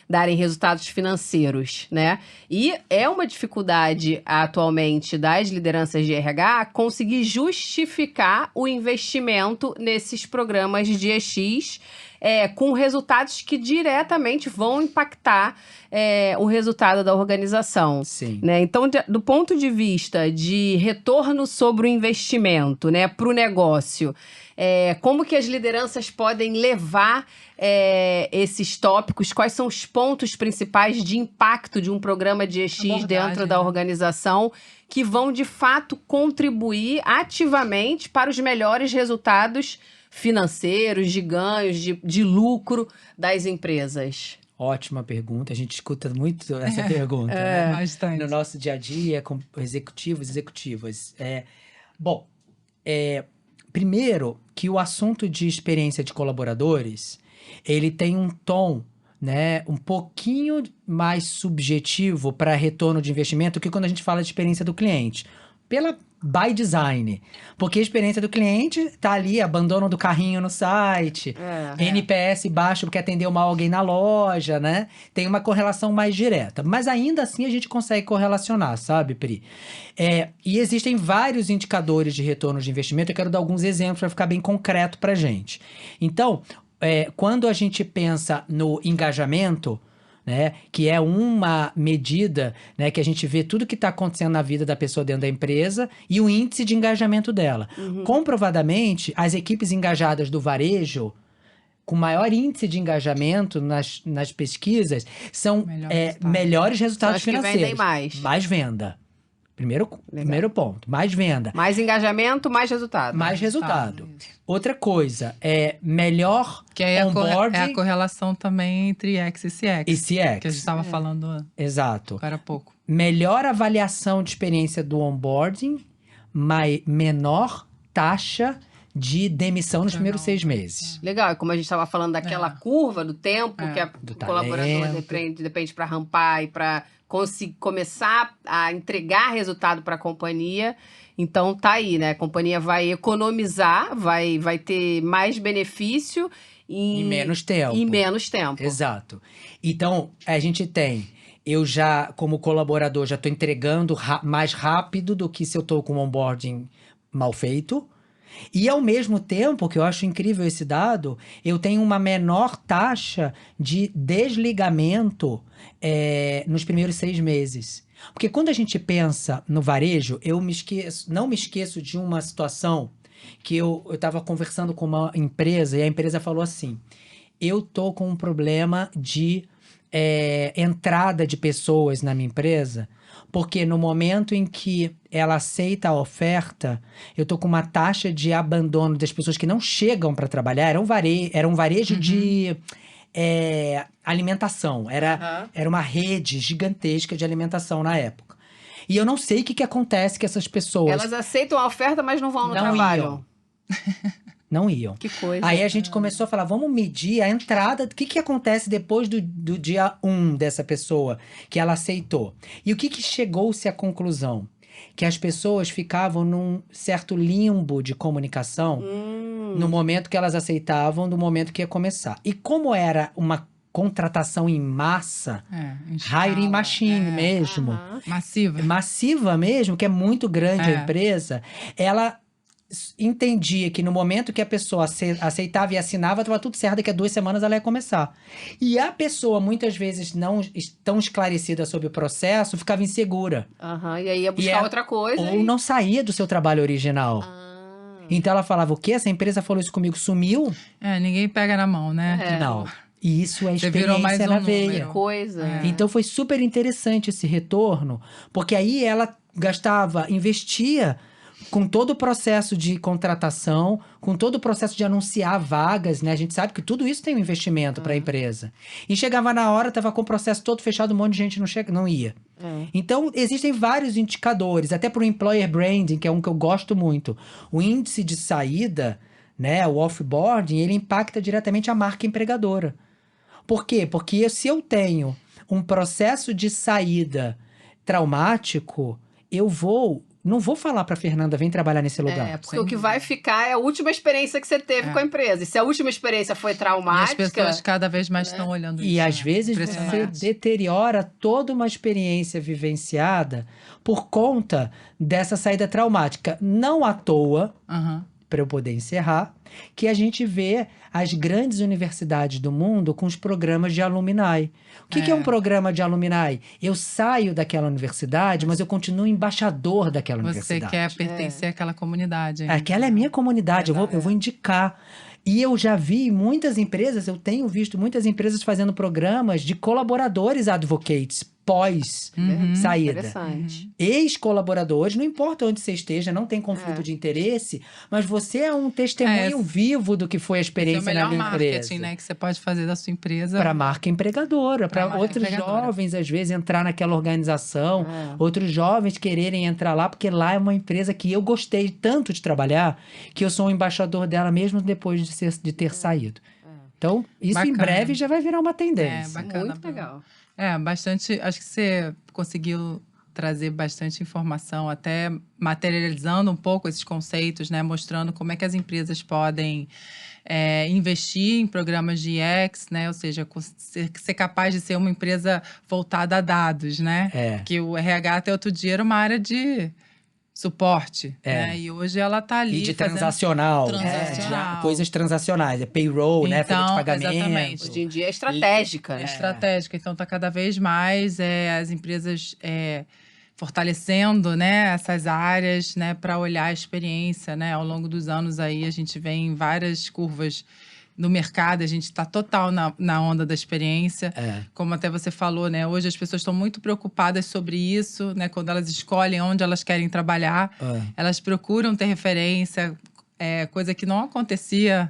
Speaker 1: darem resultados financeiros, né? E é uma dificuldade atualmente das lideranças de RH conseguir justificar o investimento nesses programas de EX com resultados que diretamente vão impactar o resultado da organização.
Speaker 3: Sim.
Speaker 1: Né? Então, do ponto de vista de retorno sobre o investimento, né, para o negócio, como que as lideranças podem levar esses tópicos? Quais são os pontos principais de impacto de um programa de EX
Speaker 2: Abordagem,
Speaker 1: dentro da
Speaker 2: né?
Speaker 1: organização que vão, de fato, contribuir ativamente para os melhores resultados financeiros, de ganhos, de lucro das empresas?
Speaker 3: Ótima pergunta. A gente escuta muito essa pergunta, né?
Speaker 2: Bastante.
Speaker 3: No nosso dia a dia, com executivos e executivas. Bom, primeiro que o assunto de experiência de colaboradores, ele tem um tom, né, um pouquinho mais subjetivo para retorno de investimento que quando a gente fala de experiência do cliente. By design. Porque a experiência do cliente tá ali, abandono do carrinho no site, NPS baixo porque atendeu mal alguém na loja, né? Tem uma correlação mais direta. Mas ainda assim a gente consegue correlacionar, sabe, Pri? E existem vários indicadores de retorno de investimento. Eu quero dar alguns exemplos para ficar bem concreto pra gente. Então, quando a gente pensa no engajamento, né, que é uma medida, né, que a gente vê tudo que está acontecendo na vida da pessoa dentro da empresa e o índice de engajamento dela. Comprovadamente, as equipes engajadas do varejo, com maior índice de engajamento nas pesquisas, são melhores resultados
Speaker 1: São as que
Speaker 3: financeiros.
Speaker 1: vendem mais.
Speaker 3: Mais venda. Primeiro ponto, mais venda.
Speaker 1: Mais engajamento, mais resultado.
Speaker 3: Mais resultado. Outra coisa, melhor
Speaker 2: Que aí
Speaker 3: onboarding
Speaker 2: é a correlação também entre X e CX.
Speaker 3: e CX.
Speaker 2: Que a gente estava falando
Speaker 3: Exato.
Speaker 2: agora há pouco.
Speaker 3: Melhor avaliação de experiência do onboarding, menor taxa de demissão nos primeiros 6 meses.
Speaker 1: Legal, e como a gente estava falando daquela curva do tempo, que a
Speaker 3: Do
Speaker 1: colaboradora
Speaker 3: talento.
Speaker 1: depende para rampar e para começar a entregar resultado para a companhia. Então tá aí, né? A companhia vai economizar, vai ter mais benefício
Speaker 3: Em menos tempo.
Speaker 1: Em menos tempo.
Speaker 3: Exato. Então, a gente tem... Eu já, como colaborador, já estou entregando mais rápido do que se eu estou com um onboarding mal feito. E, ao mesmo tempo, que eu acho incrível esse dado, eu tenho uma menor taxa de desligamento nos primeiros 6 meses. Porque quando a gente pensa no varejo, não me esqueço de uma situação que eu estava conversando com uma empresa e a empresa falou assim, eu tô com um problema de entrada de pessoas na minha empresa, porque no momento em que ela aceita a oferta, eu tô com uma taxa de abandono das pessoas que não chegam para trabalhar. Era um varejo de alimentação. Era uma rede gigantesca de alimentação na época. E eu não sei o que acontece que essas pessoas...
Speaker 1: Elas aceitam a oferta, mas não vão no
Speaker 3: Não
Speaker 1: trabalho.
Speaker 3: iam. Não iam.
Speaker 1: Que coisa.
Speaker 3: Aí a gente começou a falar, vamos medir a entrada, o que acontece depois do dia 1 dessa pessoa que ela aceitou. E o que chegou-se à conclusão? Que as pessoas ficavam num certo limbo de comunicação no momento que elas aceitavam, do momento que ia começar. E como era uma contratação em massa, hiring machine mesmo, massiva mesmo, que é muito grande a empresa, ela entendia que no momento que a pessoa aceitava e assinava, estava tudo certo, daqui a 2 semanas ela ia começar. E a pessoa, muitas vezes não tão esclarecida sobre o processo, ficava insegura.
Speaker 1: E aí ia buscar outra coisa.
Speaker 3: Ou não saía do seu trabalho original. Então ela falava, o quê? Essa empresa falou isso comigo, sumiu?
Speaker 2: Ninguém pega na mão, né?
Speaker 3: Não. E isso é
Speaker 2: Você virou mais
Speaker 3: experiência na veia.
Speaker 2: número.
Speaker 1: Coisa.
Speaker 3: Então foi super interessante esse retorno, porque aí ela investia com todo o processo de contratação, com todo o processo de anunciar vagas, né? A gente sabe que tudo isso tem um investimento para a empresa. E chegava na hora, estava com o processo todo fechado, um monte de gente não ia. Então, existem vários indicadores, até para o employer branding, que é um que eu gosto muito. O índice de saída, né? O offboarding, ele impacta diretamente a marca empregadora. Por quê? Porque se eu tenho um processo de saída traumático, não vou falar pra Fernanda, vem trabalhar nesse lugar.
Speaker 1: Porque o que vai ficar é a última experiência que você teve com a empresa. E se a última experiência foi traumática...
Speaker 2: E as pessoas cada vez mais estão olhando isso.
Speaker 3: E às vezes você deteriora toda uma experiência vivenciada por conta dessa saída traumática. Não à toa, para eu poder encerrar, que a gente vê as grandes universidades do mundo com os programas de alumni. O que é um programa de alumni? Eu saio daquela universidade, mas eu continuo embaixador daquela universidade.
Speaker 2: Você quer pertencer àquela comunidade.
Speaker 3: Aquela é minha comunidade, eu vou indicar. E eu já vi muitas empresas, eu tenho visto muitas empresas fazendo programas de colaboradores advocates pós-saída.
Speaker 1: Interessante.
Speaker 3: Ex-colaboradores, não importa onde você esteja, não tem conflito de interesse, mas você é um testemunho vivo do que foi a experiência na minha empresa.
Speaker 2: É o melhor marketing, né, que você pode fazer da sua empresa.
Speaker 3: Para a marca empregadora, para outros jovens, às vezes, entrar naquela organização, outros jovens quererem entrar lá, porque lá é uma empresa que eu gostei tanto de trabalhar, que eu sou um embaixador dela mesmo depois de ter saído. Então, isso em breve já vai virar uma tendência.
Speaker 1: Bacana. Muito legal.
Speaker 2: Bastante. Acho que você conseguiu trazer bastante informação, até materializando um pouco esses conceitos, né? Mostrando como é que as empresas podem investir em programas de UX, né? Ou seja, ser capaz de ser uma empresa voltada a dados, né? Que o RH até outro dia era uma área de suporte, né? E hoje ela tá ali.
Speaker 3: E de transacional. Coisas transacionais, payroll, né? Folha de pagamento.
Speaker 2: Exatamente.
Speaker 1: Hoje em dia é estratégica, né?
Speaker 2: É estratégica. Então tá cada vez mais as empresas fortalecendo, né, essas áreas, né, para olhar a experiência, né? Ao longo dos anos aí a gente vem várias curvas no mercado, a gente está total na onda da experiência. Como até você falou, né? Hoje as pessoas estão muito preocupadas sobre isso, né? Quando elas escolhem onde elas querem trabalhar, elas procuram ter referência, coisa que não acontecia,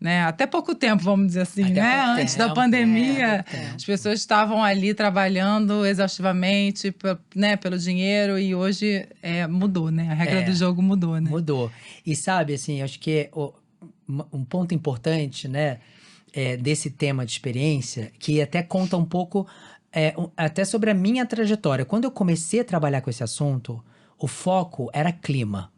Speaker 2: né? Até pouco tempo, vamos dizer assim, né? Antes da pandemia, as pessoas estavam ali trabalhando exaustivamente, né? Pelo dinheiro, e hoje mudou, né? A regra do jogo mudou, né?
Speaker 3: Mudou. E sabe, assim, acho que um ponto importante, né, desse tema de experiência, que até conta um pouco até sobre a minha trajetória. Quando eu comecei a trabalhar com esse assunto, o foco era clima.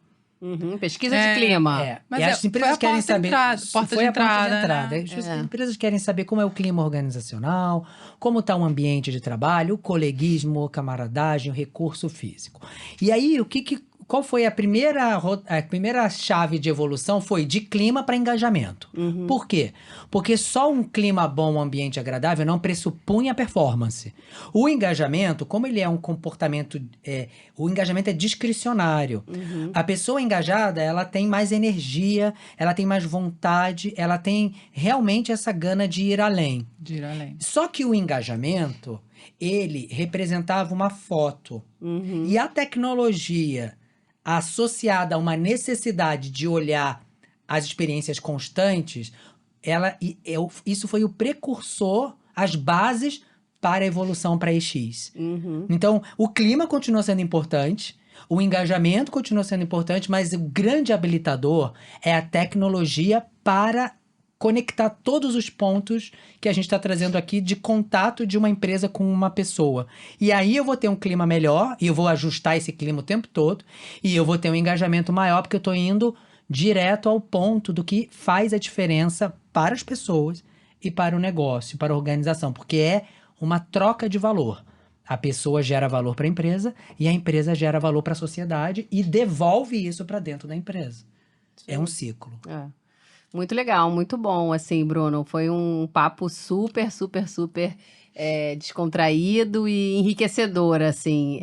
Speaker 1: Pesquisa de clima.
Speaker 2: Mas
Speaker 3: as empresas querem saber.
Speaker 2: Porta de entrada.
Speaker 3: Né? As empresas querem saber como é o clima organizacional, como está o ambiente de trabalho, o coleguismo, a camaradagem, o recurso físico. E aí, qual foi a primeira chave de evolução? Foi de clima para engajamento. Por quê? Porque só um clima bom, um ambiente agradável, não pressupunha performance. O engajamento, como ele é um comportamento... o engajamento é discricionário. A pessoa engajada, ela tem mais energia, ela tem mais vontade, ela tem realmente essa gana de ir além. Só que o engajamento, ele representava uma foto. E a tecnologia associada a uma necessidade de olhar as experiências constantes, isso foi o precursor, as bases para a evolução para EX.
Speaker 1: Uhum.
Speaker 3: Então, o clima continua sendo importante, o engajamento continua sendo importante, mas o grande habilitador é a tecnologia para conectar todos os pontos que a gente está trazendo aqui de contato de uma empresa com uma pessoa. E aí eu vou ter um clima melhor, e eu vou ajustar esse clima o tempo todo, e eu vou ter um engajamento maior, porque eu estou indo direto ao ponto do que faz a diferença para as pessoas e para o negócio, para a organização, porque é uma troca de valor. A pessoa gera valor para a empresa e a empresa gera valor para a sociedade e devolve isso para dentro da empresa. É um ciclo.
Speaker 1: É. Muito legal, muito bom, assim, Bruno. Foi um papo super, super, super descontraído e enriquecedor, assim.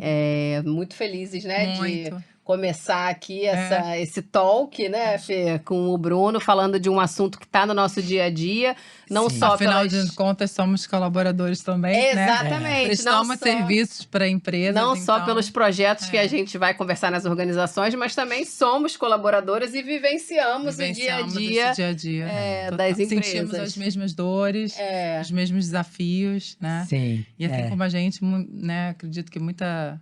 Speaker 1: Muito felizes, né, de
Speaker 2: Muito.
Speaker 1: começar aqui esse talk, né, Fê, com o Bruno, falando de um assunto que está no nosso dia a dia, não
Speaker 3: Sim.
Speaker 1: só
Speaker 2: Afinal
Speaker 1: pelas...
Speaker 2: de contas, somos colaboradores também, né?
Speaker 1: Exatamente.
Speaker 2: Prestamos
Speaker 1: não só...
Speaker 2: serviços para empresas.
Speaker 1: Não só
Speaker 2: então,
Speaker 1: pelos projetos que a gente vai conversar nas organizações, mas também somos colaboradores e vivenciamos o dia a dia,
Speaker 2: esse dia a dia total.
Speaker 1: das empresas.
Speaker 2: Sentimos as mesmas dores, os mesmos desafios, né?
Speaker 3: Sim.
Speaker 2: E assim como a gente, né, acredito que muita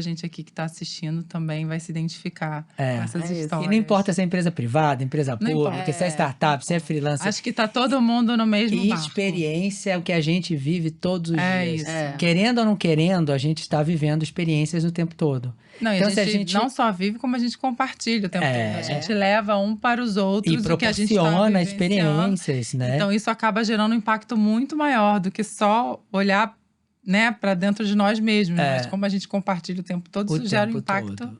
Speaker 2: gente aqui que está assistindo também vai se identificar com essas histórias.
Speaker 3: E não importa se é empresa privada, empresa pública, se é startup, se é freelancer.
Speaker 2: Acho que tá todo mundo no mesmo barco.
Speaker 3: Experiência é o que a gente vive todos os dias.
Speaker 2: Isso.
Speaker 3: Querendo ou não querendo, a gente está vivendo experiências o tempo todo.
Speaker 2: Não, então, a gente não só vive, como a gente compartilha o tempo todo. A gente leva um para os outros
Speaker 3: e
Speaker 2: o que a gente
Speaker 3: proporciona experiências, né?
Speaker 2: Então, isso acaba gerando um impacto muito maior do que só olhar, né, para dentro de nós mesmos. Mas como a gente compartilha o tempo todo, isso gera um impacto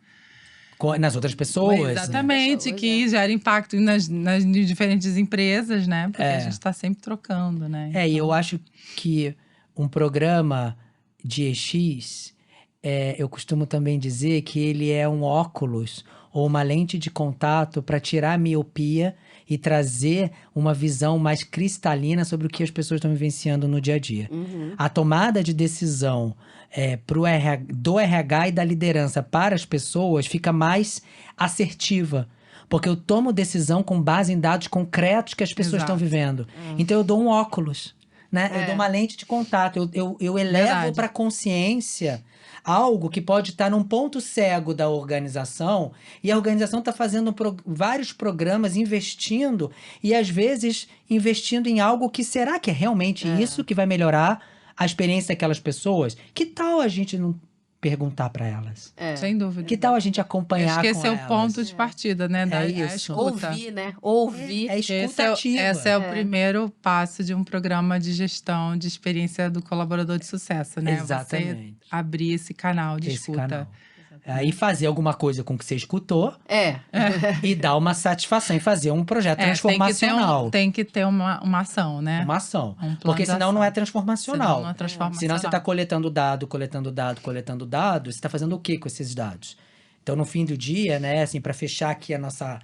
Speaker 3: nas outras pessoas.
Speaker 2: Exatamente, que gera impacto nas diferentes empresas, né? Porque a gente está sempre trocando, né?
Speaker 3: Então... e eu acho que um programa de EX, eu costumo também dizer que ele é um óculos ou uma lente de contato para tirar a miopia e trazer uma visão mais cristalina sobre o que as pessoas estão vivenciando no dia a dia. A tomada de decisão do RH e da liderança para as pessoas fica mais assertiva. Porque eu tomo decisão com base em dados concretos que as pessoas estão vivendo. Então eu dou um óculos, né? Eu dou uma lente de contato. Eu elevo para a consciência algo que pode estar num ponto cego da organização, e a organização está fazendo vários programas, investindo, e às vezes investindo em algo que será que é realmente isso que vai melhorar a experiência daquelas pessoas? Que tal a gente não perguntar para elas?
Speaker 2: Sem dúvida.
Speaker 3: Que tal a gente acompanhar com elas?
Speaker 2: Acho que esse é o ponto de partida, né?
Speaker 3: Isso.
Speaker 1: Ouvir, né? Ouvir.
Speaker 3: É escutativa.
Speaker 2: Esse é o primeiro passo de um programa de gestão de experiência do colaborador de sucesso, né?
Speaker 3: Exatamente.
Speaker 2: Você abrir esse canal de escuta.
Speaker 3: Canal. Aí fazer alguma coisa com o que você escutou
Speaker 1: É.
Speaker 3: e dar uma satisfação em fazer um projeto transformacional.
Speaker 2: Tem que ter uma ação, né?
Speaker 3: Uma ação. Porque senão não é transformacional.
Speaker 2: Senão não é transformacional.
Speaker 3: Senão você está coletando dado, você está fazendo o que com esses dados? Então, no fim do dia, né, assim, para fechar aqui a nossa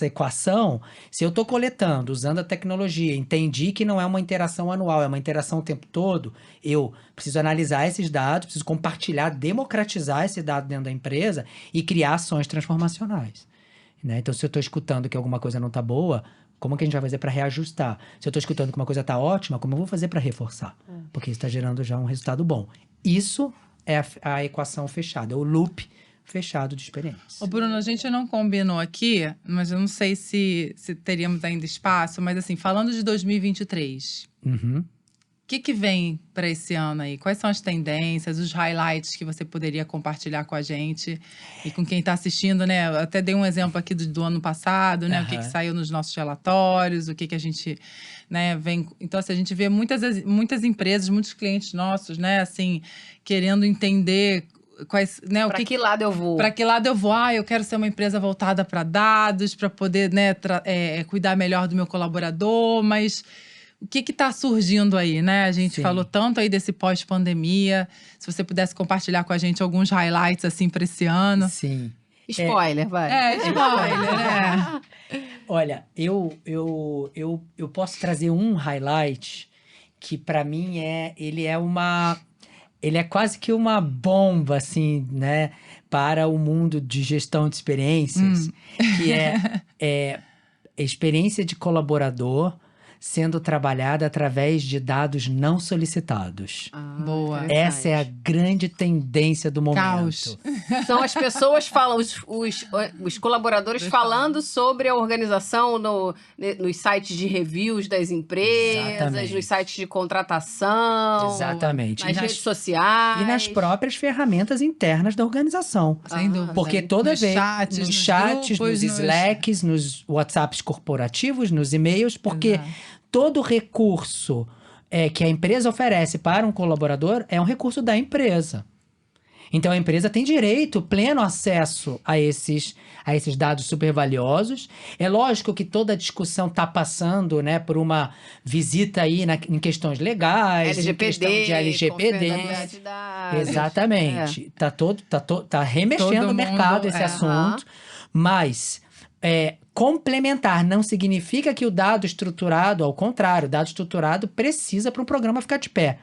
Speaker 3: equação, se eu estou coletando, usando a tecnologia, entendi que não é uma interação anual, é uma interação o tempo todo, eu preciso analisar esses dados, preciso compartilhar, democratizar esse dado dentro da empresa e criar ações transformacionais. Né? Então, se eu estou escutando que alguma coisa não está boa, como que a gente vai fazer para reajustar? Se eu estou escutando que uma coisa está ótima, como eu vou fazer para reforçar? Porque isso está gerando já um resultado bom. Isso é a equação fechada, é o loop fechado de experiência.
Speaker 2: Ô Bruno, a gente não combinou aqui, mas eu não sei se teríamos ainda espaço, mas assim, falando de 2023, o que vem para esse ano aí? Quais são as tendências, os highlights que você poderia compartilhar com a gente e com quem está assistindo, né? Eu até dei um exemplo aqui do ano passado, né? O que saiu nos nossos relatórios, o que a gente, né, vem... Então, assim, a gente vê muitas empresas, muitos clientes nossos, né, assim, querendo entender...
Speaker 1: Para que lado eu vou?
Speaker 2: Para que lado eu vou? Eu quero ser uma empresa voltada para dados, para poder, né, cuidar melhor do meu colaborador, mas o que está surgindo aí, né? A gente falou tanto aí desse pós-pandemia. Se você pudesse compartilhar com a gente alguns highlights, assim, para esse ano.
Speaker 3: Sim.
Speaker 1: Spoiler, vai.
Speaker 2: Spoiler, né?
Speaker 3: Olha, eu posso trazer um highlight que, para mim, ele é quase que uma bomba, assim, né, para o mundo de gestão de experiências, que é experiência de colaborador sendo trabalhada através de dados não solicitados.
Speaker 2: Boa.
Speaker 3: Essa é a grande tendência do momento.
Speaker 2: Caos.
Speaker 1: São as pessoas falando, os colaboradores falando sobre a organização nos sites de reviews das empresas,
Speaker 3: Exatamente.
Speaker 1: nos sites de contratação,
Speaker 3: Exatamente.
Speaker 1: nas
Speaker 3: E
Speaker 1: redes sociais.
Speaker 3: E nas próprias ferramentas internas da organização.
Speaker 2: Sem dúvida.
Speaker 3: Porque toda
Speaker 2: Nos
Speaker 3: vez,
Speaker 2: chats,
Speaker 3: nos
Speaker 2: nos
Speaker 3: chats,
Speaker 2: grupos,
Speaker 3: nos
Speaker 2: nos-
Speaker 3: Slacks, nos WhatsApps corporativos, nos e-mails, porque
Speaker 2: Exato.
Speaker 3: todo recurso que a empresa oferece para um colaborador é um recurso da empresa. Então, a empresa tem direito, pleno acesso a esses dados super valiosos. É lógico que toda a discussão está passando, né, por uma visita aí em questões legais, em questão de LGPD.
Speaker 1: confiabilidade de dados.
Speaker 3: Exatamente. Tá remexendo
Speaker 2: Todo
Speaker 3: o mercado
Speaker 2: mundo,
Speaker 3: esse
Speaker 2: é.
Speaker 3: assunto. Mas complementar não significa que o dado estruturado, ao contrário, o dado estruturado precisa para um programa ficar de pé.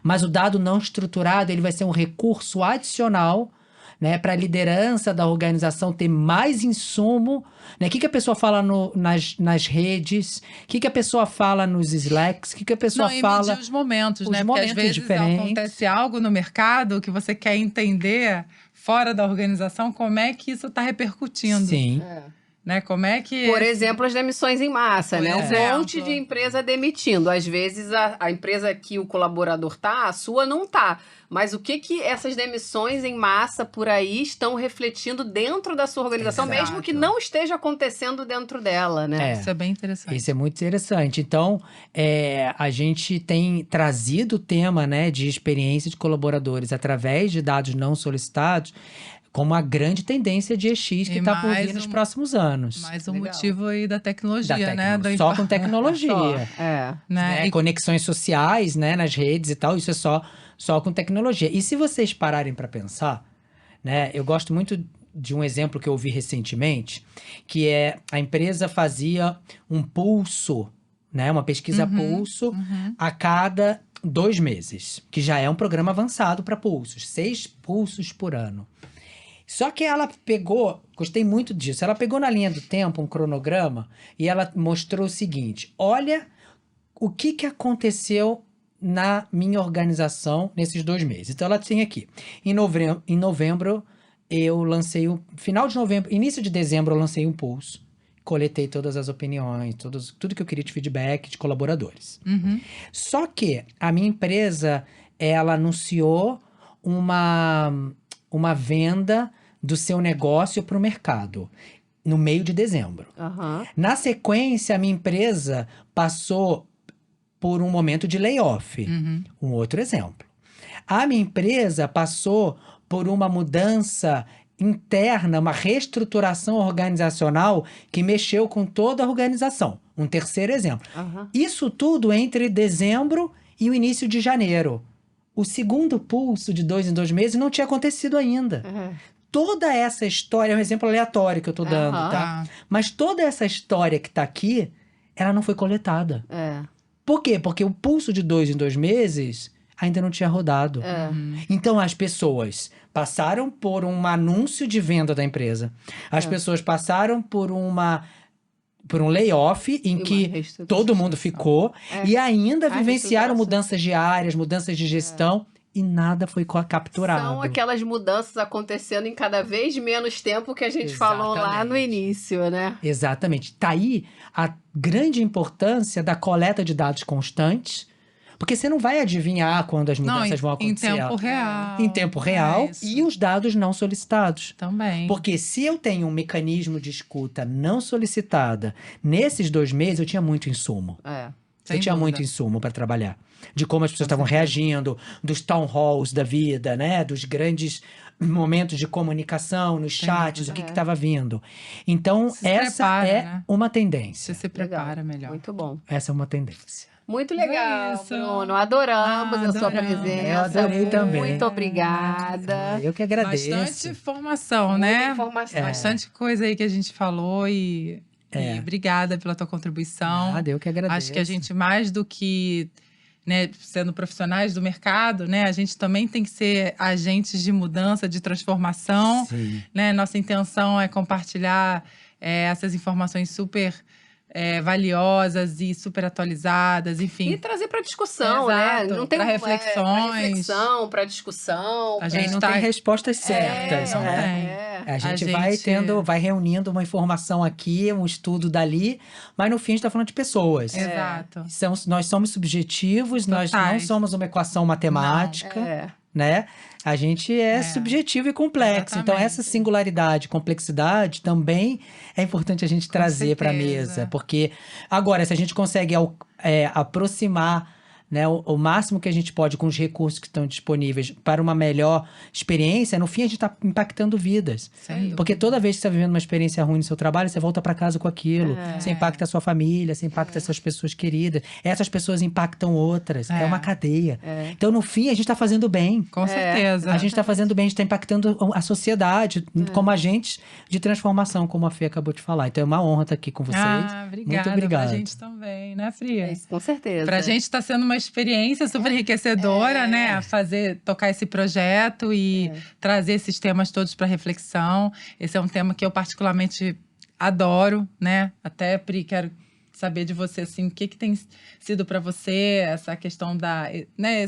Speaker 3: Mas o dado não estruturado, ele vai ser um recurso adicional, né, para a liderança da organização ter mais insumo, né? O que a pessoa fala nas redes, o que a pessoa fala nos Slacks, o que a pessoa
Speaker 2: Não, e
Speaker 3: fala...
Speaker 2: medir os momentos,
Speaker 3: os
Speaker 2: né? Porque às
Speaker 3: momentos
Speaker 2: vezes
Speaker 3: diferentes.
Speaker 2: acontece algo no mercado que você quer entender fora da organização como é que isso está repercutindo.
Speaker 3: Sim.
Speaker 2: Né? Como é que...
Speaker 1: Por exemplo, as demissões em massa,
Speaker 2: Por
Speaker 1: né? Um
Speaker 2: exemplo.
Speaker 1: monte de empresa demitindo. Às vezes, a empresa que o colaborador tá, a sua não tá. Mas o que essas demissões em massa por aí estão refletindo dentro da sua organização,
Speaker 3: Exato.
Speaker 1: mesmo que não esteja acontecendo dentro dela, né?
Speaker 2: Isso é bem interessante.
Speaker 3: Isso é muito interessante. Então, a gente tem trazido o tema, né, de experiência de colaboradores através de dados não solicitados como uma grande tendência de EX que
Speaker 2: E
Speaker 3: está por
Speaker 2: mais
Speaker 3: vir nos
Speaker 2: um-
Speaker 3: próximos anos.
Speaker 2: Mais um
Speaker 1: Legal.
Speaker 2: motivo aí da tecnologia, né?
Speaker 3: Só com tecnologia.
Speaker 1: Só, é.
Speaker 2: né? E
Speaker 3: Conexões sociais, né, nas redes e tal, isso é só com tecnologia. E se vocês pararem para pensar, né, eu gosto muito de um exemplo que eu ouvi recentemente, que é a empresa fazia um pulso, né, uma pesquisa pulso a cada 2 meses, que já é um programa avançado para pulsos, 6 pulsos por ano. Só que ela pegou, gostei muito disso, ela pegou na linha do tempo um cronograma e ela mostrou o seguinte: olha o que aconteceu na minha organização nesses 2 meses. Então ela tinha aqui, em novembro eu lancei final de novembro, início de dezembro eu lancei um pulso, coletei todas as opiniões, tudo que eu queria de feedback de colaboradores. Só que a minha empresa, ela anunciou uma venda do seu negócio para o mercado no meio de dezembro.
Speaker 1: Aham.
Speaker 3: Na sequência, a minha empresa passou por um momento de layoff. Um outro exemplo. A minha empresa passou por uma mudança interna, uma reestruturação organizacional que mexeu com toda a organização. Um terceiro exemplo.
Speaker 1: Aham.
Speaker 3: Isso tudo entre dezembro e o início de janeiro. O segundo pulso de 2 em 2 meses não tinha acontecido ainda. Toda essa história, é um exemplo aleatório que eu tô dando,
Speaker 1: Aham.
Speaker 3: tá? Mas toda essa história que tá aqui, ela não foi coletada.
Speaker 1: É.
Speaker 3: Por quê? Porque o pulso de 2 em 2 meses ainda não tinha rodado. Então, as pessoas passaram por um anúncio de venda da empresa. As pessoas passaram por um layoff em
Speaker 1: uma
Speaker 3: que
Speaker 1: reestruturação.
Speaker 3: todo mundo ficou e ainda
Speaker 1: A
Speaker 3: vivenciaram
Speaker 1: reestruturação.
Speaker 3: mudanças diárias, mudanças de gestão e nada foi capturado.
Speaker 1: São aquelas mudanças acontecendo em cada vez menos tempo que a gente falou lá no
Speaker 3: Exatamente.
Speaker 1: início, né?
Speaker 3: Exatamente. Tá aí a grande importância da coleta de dados constantes, porque você não vai adivinhar quando as mudanças vão
Speaker 2: em
Speaker 3: acontecer.
Speaker 2: tempo real.
Speaker 3: Em tempo real
Speaker 2: É isso.
Speaker 3: e os dados não solicitados.
Speaker 2: Também.
Speaker 3: Porque se eu tenho um mecanismo de escuta não solicitada, nesses 2 meses eu tinha muito insumo.
Speaker 1: É.
Speaker 2: Sem
Speaker 3: Eu tinha
Speaker 2: dúvida.
Speaker 3: muito insumo para trabalhar. De como as pessoas estavam reagindo, dos town halls da vida, né? Dos grandes momentos de comunicação, nos chats,
Speaker 2: dúvida.
Speaker 3: o que estava vindo. Então,
Speaker 2: Se
Speaker 3: essa
Speaker 2: prepara,
Speaker 3: é
Speaker 2: né?
Speaker 3: uma tendência.
Speaker 2: Você se prepara melhor.
Speaker 1: Muito bom.
Speaker 3: Essa é uma tendência.
Speaker 1: Muito legal,
Speaker 2: isso.
Speaker 1: Bruno. Adoramos a sua
Speaker 2: Adoramos.
Speaker 1: presença.
Speaker 3: Eu adorei também.
Speaker 1: Muito obrigada.
Speaker 3: Eu que agradeço.
Speaker 2: Bastante informação,
Speaker 1: Muita
Speaker 2: né?
Speaker 1: informação.
Speaker 2: Bastante coisa aí que a gente falou e obrigada pela tua contribuição.
Speaker 3: Nada, eu que agradeço.
Speaker 2: Acho que a gente, mais do que, né, sendo profissionais do mercado, né, a gente também tem que ser agentes de mudança, de transformação.
Speaker 3: Sim.
Speaker 2: Né? Nossa intenção é compartilhar essas informações super valiosas e super atualizadas, enfim.
Speaker 1: E trazer para discussão, né?
Speaker 2: Exato,
Speaker 1: Não tem
Speaker 2: pra reflexões.
Speaker 1: Pra reflexão, para discussão.
Speaker 2: A
Speaker 3: E
Speaker 2: gente
Speaker 3: não
Speaker 2: tá-
Speaker 3: tem respostas certas,
Speaker 2: não
Speaker 3: né?
Speaker 2: tem.
Speaker 3: A gente
Speaker 2: A
Speaker 3: vai
Speaker 2: gente-
Speaker 3: tendo, vai reunindo uma informação aqui, um estudo dali, mas no fim a gente tá falando de pessoas.
Speaker 2: Exato.
Speaker 3: Nós somos subjetivos, nós não
Speaker 2: Totais.
Speaker 3: somos uma equação matemática,
Speaker 1: É.
Speaker 3: né? A gente é subjetivo e complexo. Então, essa
Speaker 2: Exatamente.
Speaker 3: singularidade, complexidade também é importante a gente trazer para a
Speaker 2: certeza.
Speaker 3: mesa. Porque, agora, se a gente consegue aproximar, né, o máximo que a gente pode com os recursos que estão disponíveis para uma melhor experiência, no fim a gente está impactando vidas.
Speaker 2: Sem dúvida.
Speaker 3: Porque toda vez que você está vivendo uma experiência ruim no seu trabalho, você volta para casa com aquilo. Você impacta a sua família, você impacta as suas pessoas queridas. Essas pessoas impactam outras. É uma cadeia. Então, no fim, a gente está fazendo bem.
Speaker 2: Com certeza.
Speaker 3: A gente está fazendo bem, a gente está impactando a sociedade como agentes de transformação, como a Fê acabou de falar. Então, é uma honra estar aqui com vocês.
Speaker 2: Obrigada.
Speaker 3: Muito obrigado.
Speaker 2: Pra gente também, né, Fria?
Speaker 1: Com certeza.
Speaker 2: Pra gente está sendo uma experiência super enriquecedora, né? Tocar esse projeto e trazer esses temas todos para reflexão. Esse é um tema que eu particularmente adoro, né? Até, Pri, quero saber de você, assim, o que tem sido para você essa questão da, né?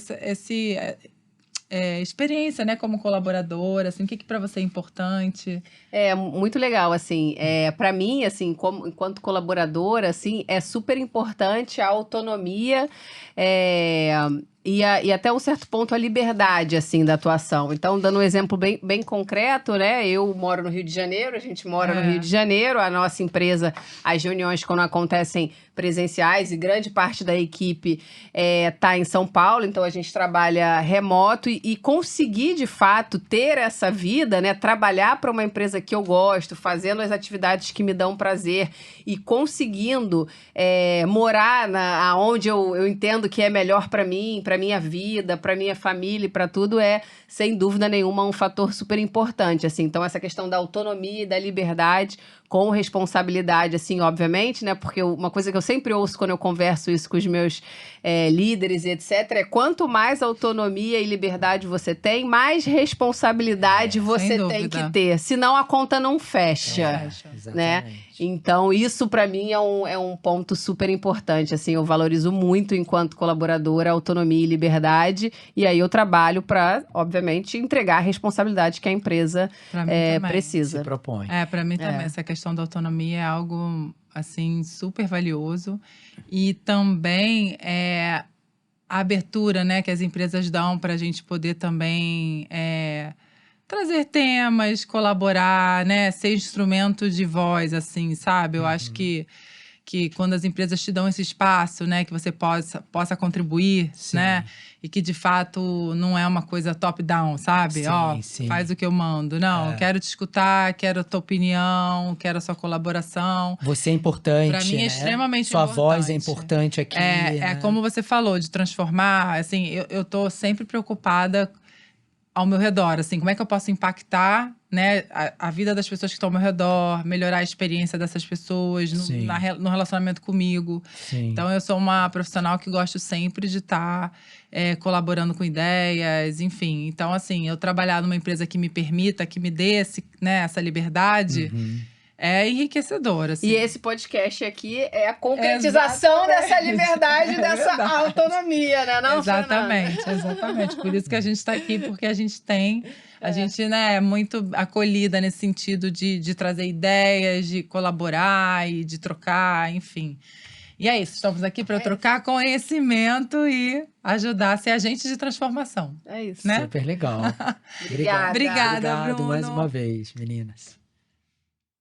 Speaker 2: Experiência, né? Como colaboradora, assim, o que para você é importante?
Speaker 1: É muito legal, assim, para mim, assim, enquanto colaboradora, assim, é super importante a autonomia e até um certo ponto a liberdade, assim, da atuação. Então, dando um exemplo bem concreto, né, eu moro no Rio de Janeiro, a gente mora no Rio de Janeiro, a nossa empresa, as reuniões quando acontecem presenciais e grande parte da equipe tá em São Paulo, então a gente trabalha remoto e conseguir, de fato, ter essa vida, né, trabalhar para uma empresa que eu gosto, fazendo as atividades que me dão prazer e conseguindo morar aonde eu entendo que é melhor para mim, para minha vida, para minha família, para tudo, sem dúvida nenhuma, um fator super importante, assim. Então, essa questão da autonomia e da liberdade com responsabilidade, assim, obviamente, né? Porque uma coisa que eu sempre ouço quando eu converso isso com os meus líderes e etc. é quanto mais autonomia e liberdade você tem, mais responsabilidade você tem que ter. Senão a conta não fecha, né? Então, isso para mim é um ponto super importante, assim, eu valorizo muito enquanto colaboradora, autonomia e liberdade, e aí eu trabalho para, obviamente, entregar a responsabilidade que a empresa precisa.
Speaker 3: Se propõe.
Speaker 2: Para mim também, essa questão da autonomia é algo, assim, super valioso, e também a abertura, né, que as empresas dão para a gente poder também trazer temas, colaborar, né? Ser instrumento de voz, assim, sabe? Eu acho que quando as empresas te dão esse espaço, né? Que você possa contribuir, né? E que, de fato, não é uma coisa top-down, sabe? Faz o que eu mando. Não, quero te escutar, quero a tua opinião, quero a sua colaboração.
Speaker 3: Você é importante,
Speaker 2: Pra mim é extremamente importante.
Speaker 3: Sua voz é importante aqui, né?
Speaker 2: Como você falou, de transformar, assim, eu tô sempre preocupada ao meu redor, assim, como é que eu posso impactar, né, a vida das pessoas que estão ao meu redor, melhorar a experiência dessas pessoas no relacionamento comigo. Então, eu sou uma profissional que gosto sempre de estar colaborando com ideias, enfim. Então, assim, eu trabalhar numa empresa que me permita, que me dê essa liberdade, é enriquecedor, assim.
Speaker 1: E esse podcast aqui é a concretização dessa liberdade, dessa autonomia, né? Não,
Speaker 2: Exatamente. Por isso que a gente está aqui, porque a gente tem... A gente, né, é muito acolhida nesse sentido de trazer ideias, de colaborar e de trocar, enfim. E é isso, estamos aqui para trocar conhecimento e ajudar a ser agente de transformação.
Speaker 1: É isso.
Speaker 2: Né?
Speaker 3: Super legal.
Speaker 1: Obrigada,
Speaker 2: Bruno.
Speaker 3: Mais uma vez, meninas.